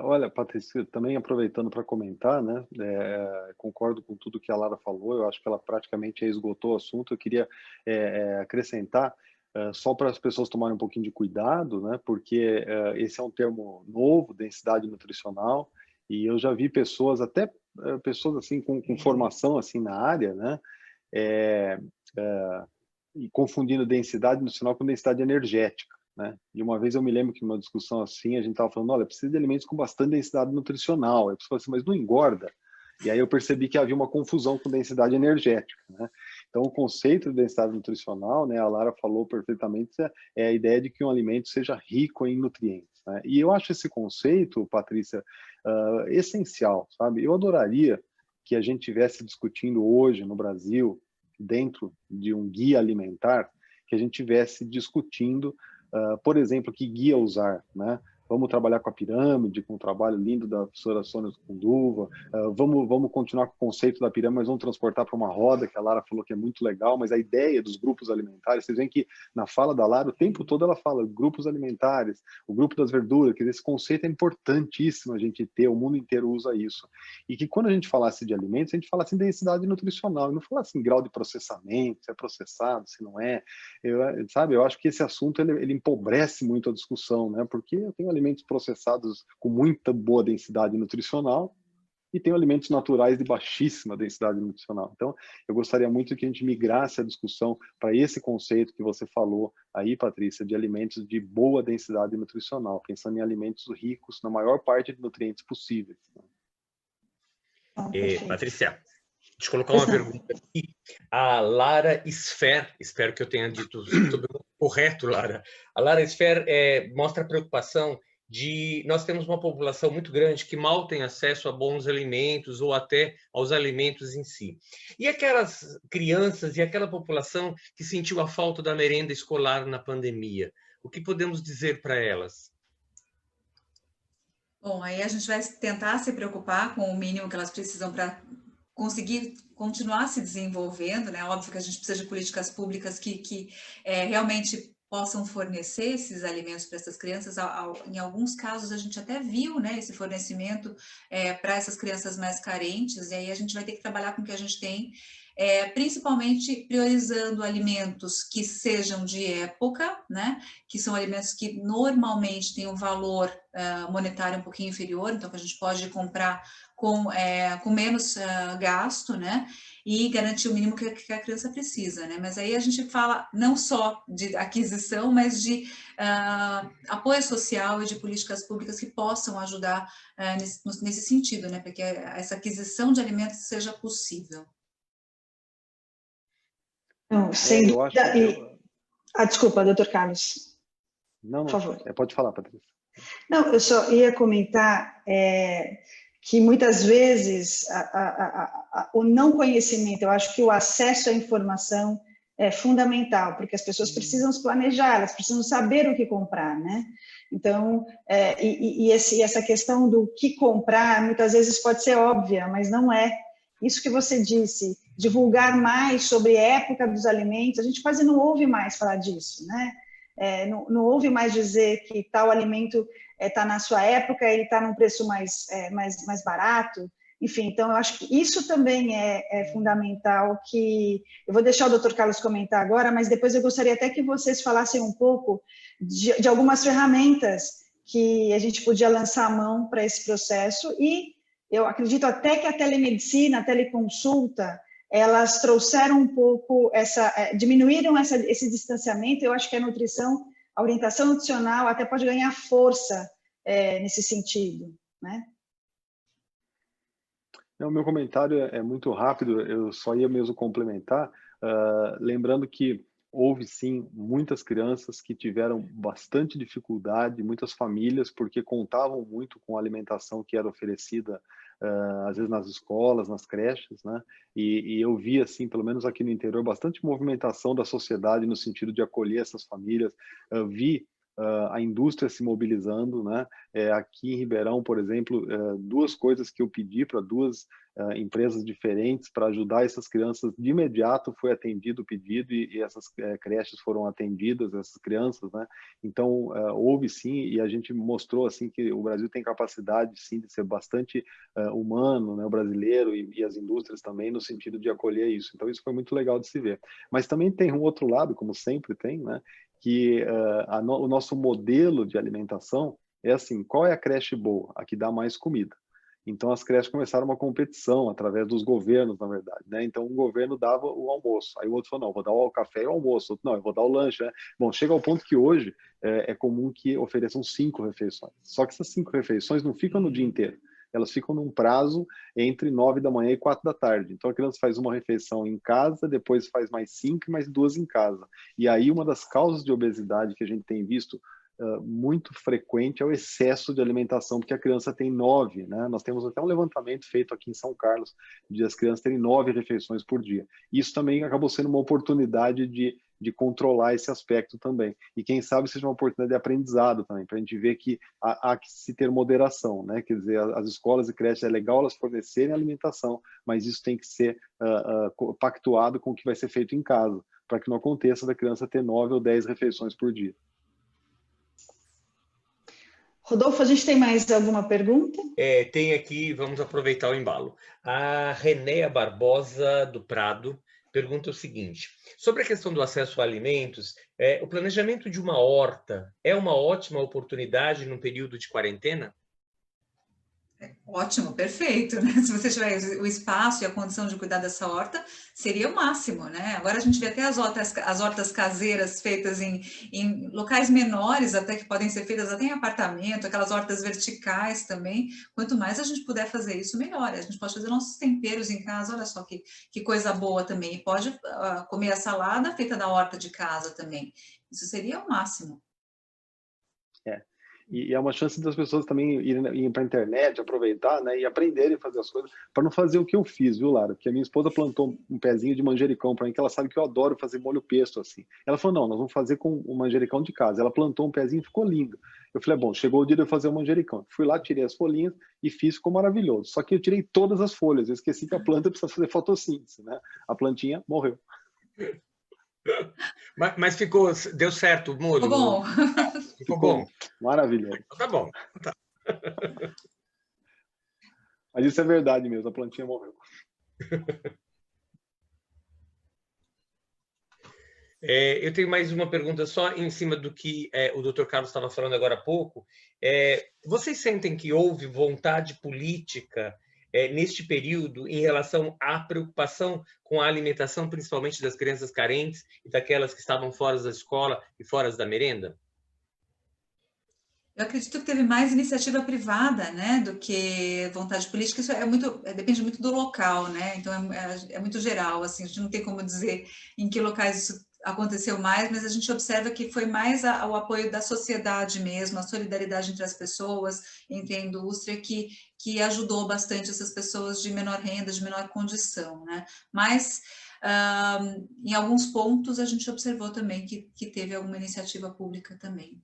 D: Olha, Patrícia, também aproveitando para comentar, né, concordo com tudo que a Lara falou, eu acho que ela praticamente esgotou o assunto. Eu queria acrescentar, só para as pessoas tomarem um pouquinho de cuidado, né, porque esse é um termo novo, densidade nutricional, e eu já vi pessoas, até pessoas assim com formação assim na área, né, e confundindo densidade nutricional com densidade energética. Né? E uma vez eu me lembro que numa discussão assim, a gente estava falando, olha, precisa de alimentos com bastante densidade nutricional. Eu falei assim, mas não engorda? E aí eu percebi que havia uma confusão com densidade energética. Né? Então, o conceito de densidade nutricional, né, a Lara falou perfeitamente, é a ideia de que um alimento seja rico em nutrientes. Né? E eu acho esse conceito, Patrícia, essencial, sabe? Eu adoraria que a gente estivesse discutindo hoje no Brasil, dentro de um guia alimentar, que a gente estivesse discutindo por exemplo, que guia usar, né? Vamos trabalhar com a pirâmide, com o trabalho lindo da professora Sônia Conduva, vamos continuar com o conceito da pirâmide, mas vamos transportar para uma roda, que a Lara falou que é muito legal, mas a ideia dos grupos alimentares, vocês veem que na fala da Lara, o tempo todo ela fala grupos alimentares, o grupo das verduras, que esse conceito é importantíssimo a gente ter, o mundo inteiro usa isso. E que quando a gente falasse de alimentos, a gente falasse em densidade nutricional, e não falasse em grau de processamento, se é processado, se não é. Eu acho que esse assunto ele empobrece muito a discussão, né? Porque eu tenho alimentos processados com muita boa densidade nutricional e tenho alimentos naturais de baixíssima densidade nutricional. Então, eu gostaria muito que a gente migrasse a discussão para esse conceito que você falou aí, Patrícia, de alimentos de boa densidade nutricional, pensando em alimentos ricos na maior parte de nutrientes possíveis.
A: Patrícia, deixa eu colocar uma pergunta aqui. A Lara Sfer, espero que eu tenha dito sobre correto, Lara. A Lara Sfer mostra a preocupação de nós temos uma população muito grande que mal tem acesso a bons alimentos ou até aos alimentos em si. E aquelas crianças e aquela população que sentiu a falta da merenda escolar na pandemia, o que podemos dizer para elas?
B: Bom, aí a gente vai tentar se preocupar com o mínimo que elas precisam para conseguir continuar se desenvolvendo, né? Óbvio que a gente precisa de políticas públicas que realmente possam fornecer esses alimentos para essas crianças. Em alguns casos, a gente até viu, né, esse fornecimento para essas crianças mais carentes, e aí a gente vai ter que trabalhar com o que a gente tem, principalmente priorizando alimentos que sejam de época, né, que são alimentos que normalmente têm um valor monetário um pouquinho inferior, então que a gente pode comprar com menos gasto, né, e garantir o mínimo que a criança precisa, né? Mas aí a gente fala não só de aquisição, mas de apoio social e de políticas públicas que possam ajudar nesse sentido, né? Para que essa aquisição de alimentos seja possível.
C: Não, sem dúvida. Desculpa, doutor Carlos.
D: Não,
C: por favor.
D: Pode falar, Patrícia.
C: Não, eu só ia comentar que muitas vezes o não conhecimento, eu acho que o acesso à informação é fundamental, porque as pessoas precisam se planejar, elas precisam saber o que comprar, né? Então, essa questão do que comprar, muitas vezes pode ser óbvia, mas não é. Isso que você disse, divulgar mais sobre a época dos alimentos, a gente quase não ouve mais falar disso, né? Não ouve mais dizer que tal alimento está na sua época, ele está num preço mais barato. Enfim, então eu acho que isso também é fundamental, que eu vou deixar o doutor Carlos comentar agora, mas depois eu gostaria até que vocês falassem um pouco de algumas ferramentas que a gente podia lançar a mão para esse processo, e eu acredito até que a telemedicina, a teleconsulta, elas trouxeram um pouco, diminuíram esse distanciamento. Eu acho que a nutrição, a orientação nutricional até pode ganhar força nesse sentido, né?
D: O meu comentário é muito rápido, eu só ia mesmo complementar, lembrando que houve sim muitas crianças que tiveram bastante dificuldade, muitas famílias, porque contavam muito com a alimentação que era oferecida às vezes nas escolas, nas creches, né? E eu vi, assim, pelo menos aqui no interior, bastante movimentação da sociedade no sentido de acolher essas famílias. Eu vi a indústria se mobilizando, né? Aqui em Ribeirão, por exemplo, duas coisas que eu pedi para duas empresas diferentes para ajudar essas crianças, de imediato foi atendido o pedido e essas creches foram atendidas, essas crianças, né? Então, houve sim, e a gente mostrou assim que o Brasil tem capacidade sim de ser bastante humano, né? O brasileiro e as indústrias também, no sentido de acolher isso. Então, isso foi muito legal de se ver. Mas também tem um outro lado, como sempre tem, né? Que o nosso modelo de alimentação é assim, qual é a creche boa? A que dá mais comida. Então, as creches começaram uma competição através dos governos, na verdade, né? Então, um governo dava o almoço, aí o outro falou, não, vou dar o café e o almoço, outro, não, eu vou dar o lanche, né? Bom, chega ao ponto que hoje é comum que ofereçam 5 refeições. Só que essas 5 refeições não ficam no dia inteiro. Elas ficam num prazo entre 9 da manhã e 4 da tarde. Então, a criança faz uma refeição em casa, depois faz mais 5 e mais 2 em casa. E aí, uma das causas de obesidade que a gente tem visto muito frequente é o excesso de alimentação, porque a criança tem 9, né? Nós temos até um levantamento feito aqui em São Carlos, de as crianças terem 9 refeições por dia. Isso também acabou sendo uma oportunidade de controlar esse aspecto também. E quem sabe seja uma oportunidade de aprendizado também, para a gente ver que há que se ter moderação, né? Quer dizer, as escolas e creches, é legal elas fornecerem alimentação, mas isso tem que ser pactuado com o que vai ser feito em casa, para que não aconteça da criança ter 9 ou 10 refeições por dia.
C: Rodolfo, a gente tem mais alguma pergunta?
A: Tem aqui, vamos aproveitar o embalo. A Renéia Barbosa do Prado pergunta o seguinte: sobre a questão do acesso a alimentos, o planejamento de uma horta é uma ótima oportunidade no período de quarentena?
B: Ótimo, perfeito, né? Se você tiver o espaço e a condição de cuidar dessa horta, seria o máximo, né? Agora a gente vê até as hortas caseiras feitas em locais menores, até que podem ser feitas até em apartamento, aquelas hortas verticais também. Quanto mais a gente puder fazer isso, melhor. A gente pode fazer nossos temperos em casa, olha só que coisa boa também. E pode comer a salada feita da horta de casa também. Isso seria o máximo.
D: E é uma chance das pessoas também irem para a internet, aproveitar, né, e aprenderem a fazer as coisas, para não fazer o que eu fiz, viu, Lara? Porque a minha esposa plantou um pezinho de manjericão para mim, que ela sabe que eu adoro fazer molho pesto, assim. Ela falou, não, nós vamos fazer com o manjericão de casa. Ela plantou um pezinho e ficou lindo. Eu falei, bom, chegou o dia de eu fazer o manjericão. Fui lá, tirei as folhinhas e fiz, ficou maravilhoso. Só que eu tirei todas as folhas, eu esqueci que a planta precisa fazer fotossíntese, né? A plantinha morreu.
A: Mas deu certo o molho?
B: Ficou bom.
A: Ficou bom.
D: Maravilhoso.
A: Tá bom. Tá.
D: Mas isso é verdade mesmo, a plantinha morreu.
A: Eu tenho mais uma pergunta só em cima do que o Dr. Carlos estava falando agora há pouco. Vocês sentem que houve vontade política neste período em relação à preocupação com a alimentação, principalmente das crianças carentes e daquelas que estavam fora da escola e fora da merenda?
B: Eu acredito que teve mais iniciativa privada, né, do que vontade política. Isso depende muito do local, né? Então é muito geral, assim, a gente não tem como dizer em que locais isso aconteceu mais, mas a gente observa que foi mais o apoio da sociedade mesmo, a solidariedade entre as pessoas, entre a indústria, que ajudou bastante essas pessoas de menor renda, de menor condição, né? Mas em alguns pontos a gente observou também que teve alguma iniciativa pública também.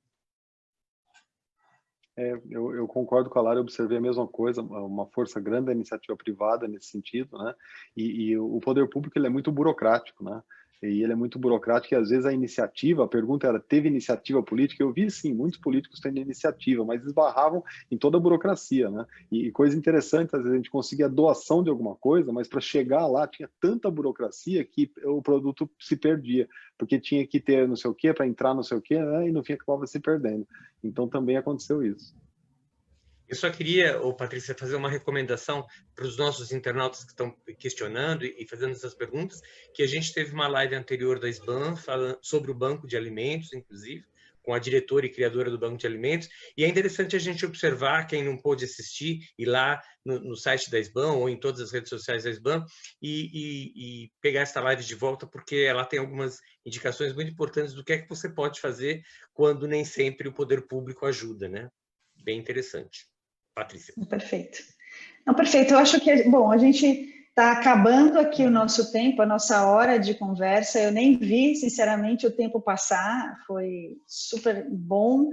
D: Eu concordo com a Lara, eu observei a mesma coisa, uma força grande da iniciativa privada nesse sentido, né? E o poder público ele é muito burocrático, né? E ele é muito burocrático e às vezes a pergunta era, teve iniciativa política? Eu vi sim, muitos políticos tendo iniciativa, mas esbarravam em toda a burocracia, né? E coisa interessante, às vezes a gente conseguia a doação de alguma coisa, mas para chegar lá tinha tanta burocracia que o produto se perdia, porque tinha que ter não sei o quê para entrar não sei o quê, né? E no fim acabava se perdendo. Então também aconteceu isso.
A: Eu só queria, Patrícia, fazer uma recomendação para os nossos internautas que estão questionando e fazendo essas perguntas, que a gente teve uma live anterior da SBAN falando sobre o banco de alimentos, inclusive, com a diretora e criadora do banco de alimentos, e é interessante a gente observar, quem não pôde assistir, ir lá no site da SBAN ou em todas as redes sociais da SBAN e pegar essa live de volta, porque ela tem algumas indicações muito importantes do que é que você pode fazer quando nem sempre o poder público ajuda, né? Bem interessante. Patrícia.
C: Perfeito. Não, perfeito. Eu acho que, bom, a gente está acabando aqui o nosso tempo, a nossa hora de conversa. Eu nem vi, sinceramente, o tempo passar. Foi super bom.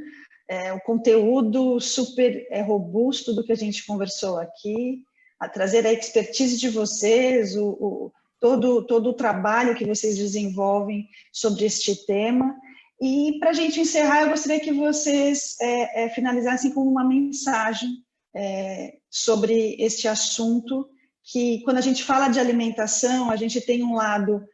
C: O conteúdo super robusto do que a gente conversou aqui, a trazer a expertise de vocês, todo o trabalho que vocês desenvolvem sobre este tema. E, para a gente encerrar, eu gostaria que vocês finalizassem com uma mensagem sobre este assunto, que quando a gente fala de alimentação, a gente tem um lado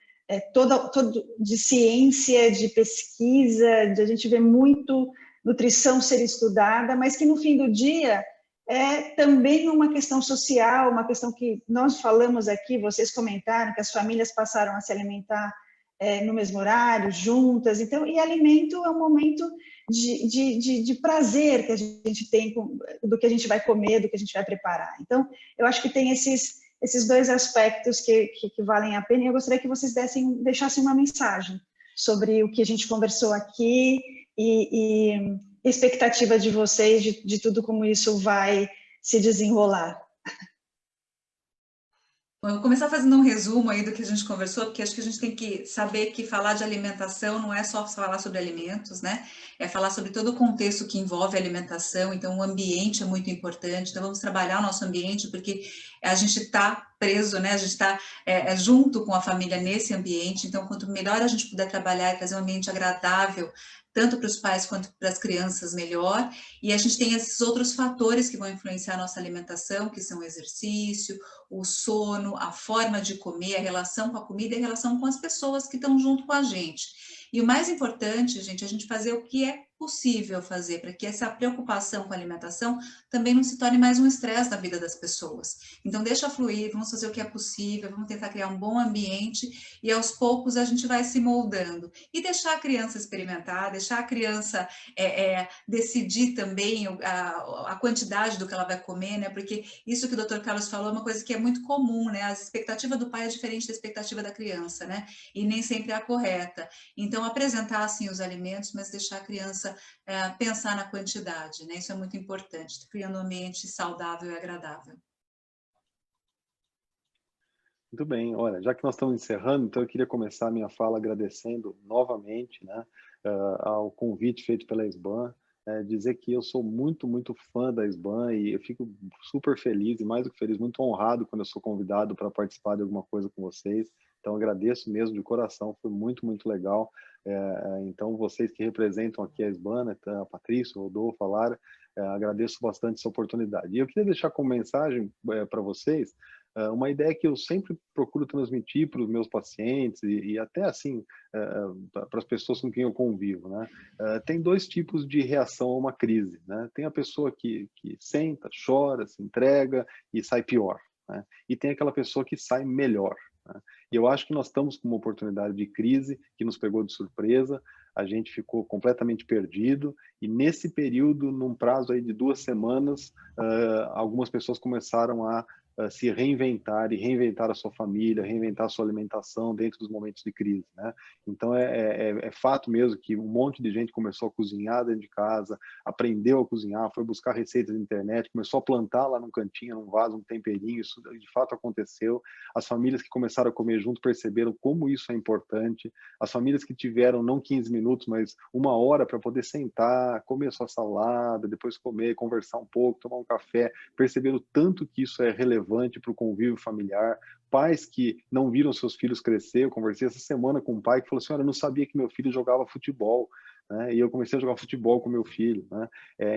C: todo de ciência, de pesquisa, de a gente vê muito nutrição ser estudada, mas que no fim do dia é também uma questão social, uma questão que nós falamos aqui, vocês comentaram que as famílias passaram a se alimentar no mesmo horário, juntas. Então, e alimento é um momento de prazer que a gente tem do que a gente vai comer, do que a gente vai preparar. Então, eu acho que tem esses dois aspectos que valem a pena, e eu gostaria que vocês deixassem uma mensagem sobre o que a gente conversou aqui e expectativa de vocês de tudo como isso vai se desenrolar.
B: Bom, eu vou começar fazendo um resumo aí do que a gente conversou, porque acho que a gente tem que saber que falar de alimentação não é só falar sobre alimentos, né? É falar sobre todo o contexto que envolve a alimentação, então o ambiente é muito importante, então vamos trabalhar o nosso ambiente, porque a gente está preso, né? A gente está junto com a família nesse ambiente, então quanto melhor a gente puder trabalhar e fazer um ambiente agradável, tanto para os pais quanto para as crianças, melhor. E a gente tem esses outros fatores que vão influenciar a nossa alimentação, que são o exercício, o sono, a forma de comer, a relação com a comida e a relação com as pessoas que estão junto com a gente. E o mais importante, gente, é a gente fazer o que é possível fazer, para que essa preocupação com a alimentação também não se torne mais um estresse na vida das pessoas. Então, deixa fluir, vamos fazer o que é possível, vamos tentar criar um bom ambiente e, aos poucos, a gente vai se moldando. E deixar a criança experimentar, deixar a criança decidir também a quantidade do que ela vai comer, né? Porque isso que o Dr. Carlos falou é uma coisa que é muito comum, né? A expectativa do pai é diferente da expectativa da criança, né? E nem sempre é a correta. Então, apresentar, assim, os alimentos, mas deixar a criança pensar na quantidade, né? Isso é muito importante, criando um ambiente saudável e agradável.
D: Muito bem, olha, já que nós estamos encerrando, então eu queria começar a minha fala agradecendo novamente, né, ao convite feito pela SBAN, dizer que eu sou muito, muito fã da SBAN e eu fico super feliz, e mais do que feliz, muito honrado quando eu sou convidado para participar de alguma coisa com vocês. Então, agradeço mesmo de coração, foi muito, muito legal. Então, vocês que representam aqui a SBAN, né, a Patrícia, o Rodolfo, a Lara, agradeço bastante essa oportunidade. E eu queria deixar como mensagem para vocês uma ideia que eu sempre procuro transmitir para os meus pacientes e até assim para as pessoas com quem eu convivo, né? Tem dois tipos de reação a uma crise, né? Tem a pessoa que senta, chora, se entrega e sai pior, né? E tem aquela pessoa que sai melhor, né? E eu acho que nós estamos com uma oportunidade de crise que nos pegou de surpresa, a gente ficou completamente perdido e nesse período, num prazo aí de 2 semanas, algumas pessoas começaram a se reinventar e reinventar a sua família, reinventar a sua alimentação dentro dos momentos de crise, né? Então é fato mesmo que um monte de gente começou a cozinhar dentro de casa, aprendeu a cozinhar, foi buscar receitas na internet, começou a plantar lá no cantinho, num vaso, um temperinho, isso de fato aconteceu. As famílias que começaram a comer junto perceberam como isso é importante. As famílias que tiveram não 15 minutos, mas 1 hora para poder sentar, comer sua salada, depois comer, conversar um pouco, tomar um café, perceberam tanto que isso é relevante para o convívio familiar. Pais que não viram seus filhos crescer, eu conversei essa semana com um pai que falou assim, olha, eu não sabia que meu filho jogava futebol, né? E eu comecei a jogar futebol com meu filho, né?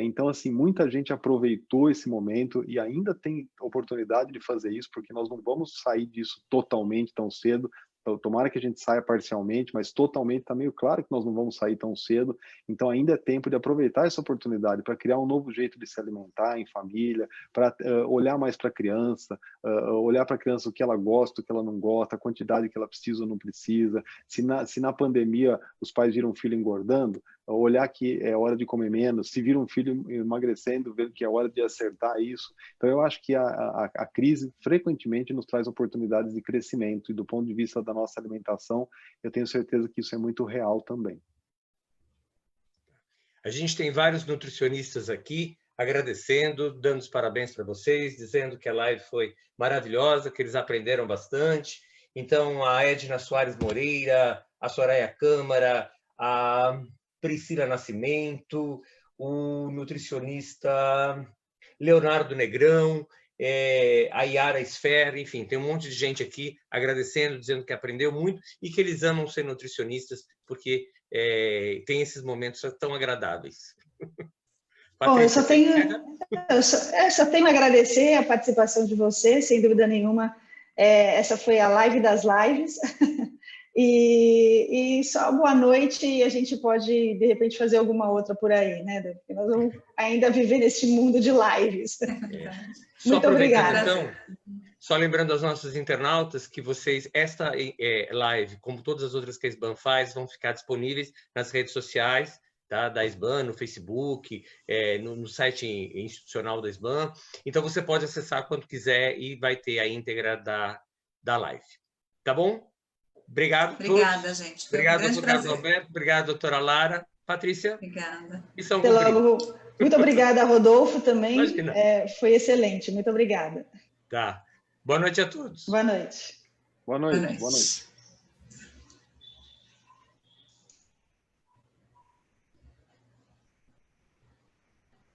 D: Então, assim, muita gente aproveitou esse momento e ainda tem oportunidade de fazer isso, porque nós não vamos sair disso totalmente tão cedo. Tomara que a gente saia parcialmente, mas totalmente está meio claro que nós não vamos sair tão cedo. Então ainda é tempo de aproveitar essa oportunidade para criar um novo jeito de se alimentar em família, para olhar mais para a criança, olhar para a criança o que ela gosta, o que ela não gosta, a quantidade que ela precisa ou não precisa. Se na pandemia os pais viram o filho engordando, olhar que é hora de comer menos. Se viram um filho emagrecendo, ver que é hora de acertar isso. Então eu acho que a crise frequentemente nos traz oportunidades de crescimento e do ponto de vista da nossa alimentação, eu tenho certeza que isso é muito real também.
A: A gente tem vários nutricionistas aqui agradecendo, dando os parabéns para vocês, dizendo que a live foi maravilhosa, que eles aprenderam bastante. Então, a Edna Soares Moreira, a Soraya Câmara, a Priscila Nascimento, o nutricionista Leonardo Negrão, a Yara Sfer, enfim, tem um monte de gente aqui agradecendo, dizendo que aprendeu muito e que eles amam ser nutricionistas porque tem esses momentos tão agradáveis.
C: Bom, eu só tenho a agradecer a participação de você, sem dúvida nenhuma. Essa foi a live das lives. E só boa noite e a gente pode, de repente, fazer alguma outra por aí, né? Porque nós vamos ainda viver nesse mundo de lives. Muito obrigada.
A: Então, só lembrando aos nossos internautas que vocês, esta live, como todas as outras que a SBAN faz, vão ficar disponíveis nas redes sociais, tá? Da SBAN, no Facebook, no site institucional da SBAN. Então, você pode acessar quando quiser e vai ter a íntegra da live. Tá bom? Obrigado.
B: Obrigada, gente.
A: Obrigado, doutor Carlos Alberto. Obrigado, doutora Lara. Patrícia?
B: Obrigada.
C: Muito obrigada, Rodolfo, também. Foi excelente. Muito obrigada.
A: Tá. Boa noite a todos.
C: Boa noite.
D: Boa noite. Boa noite.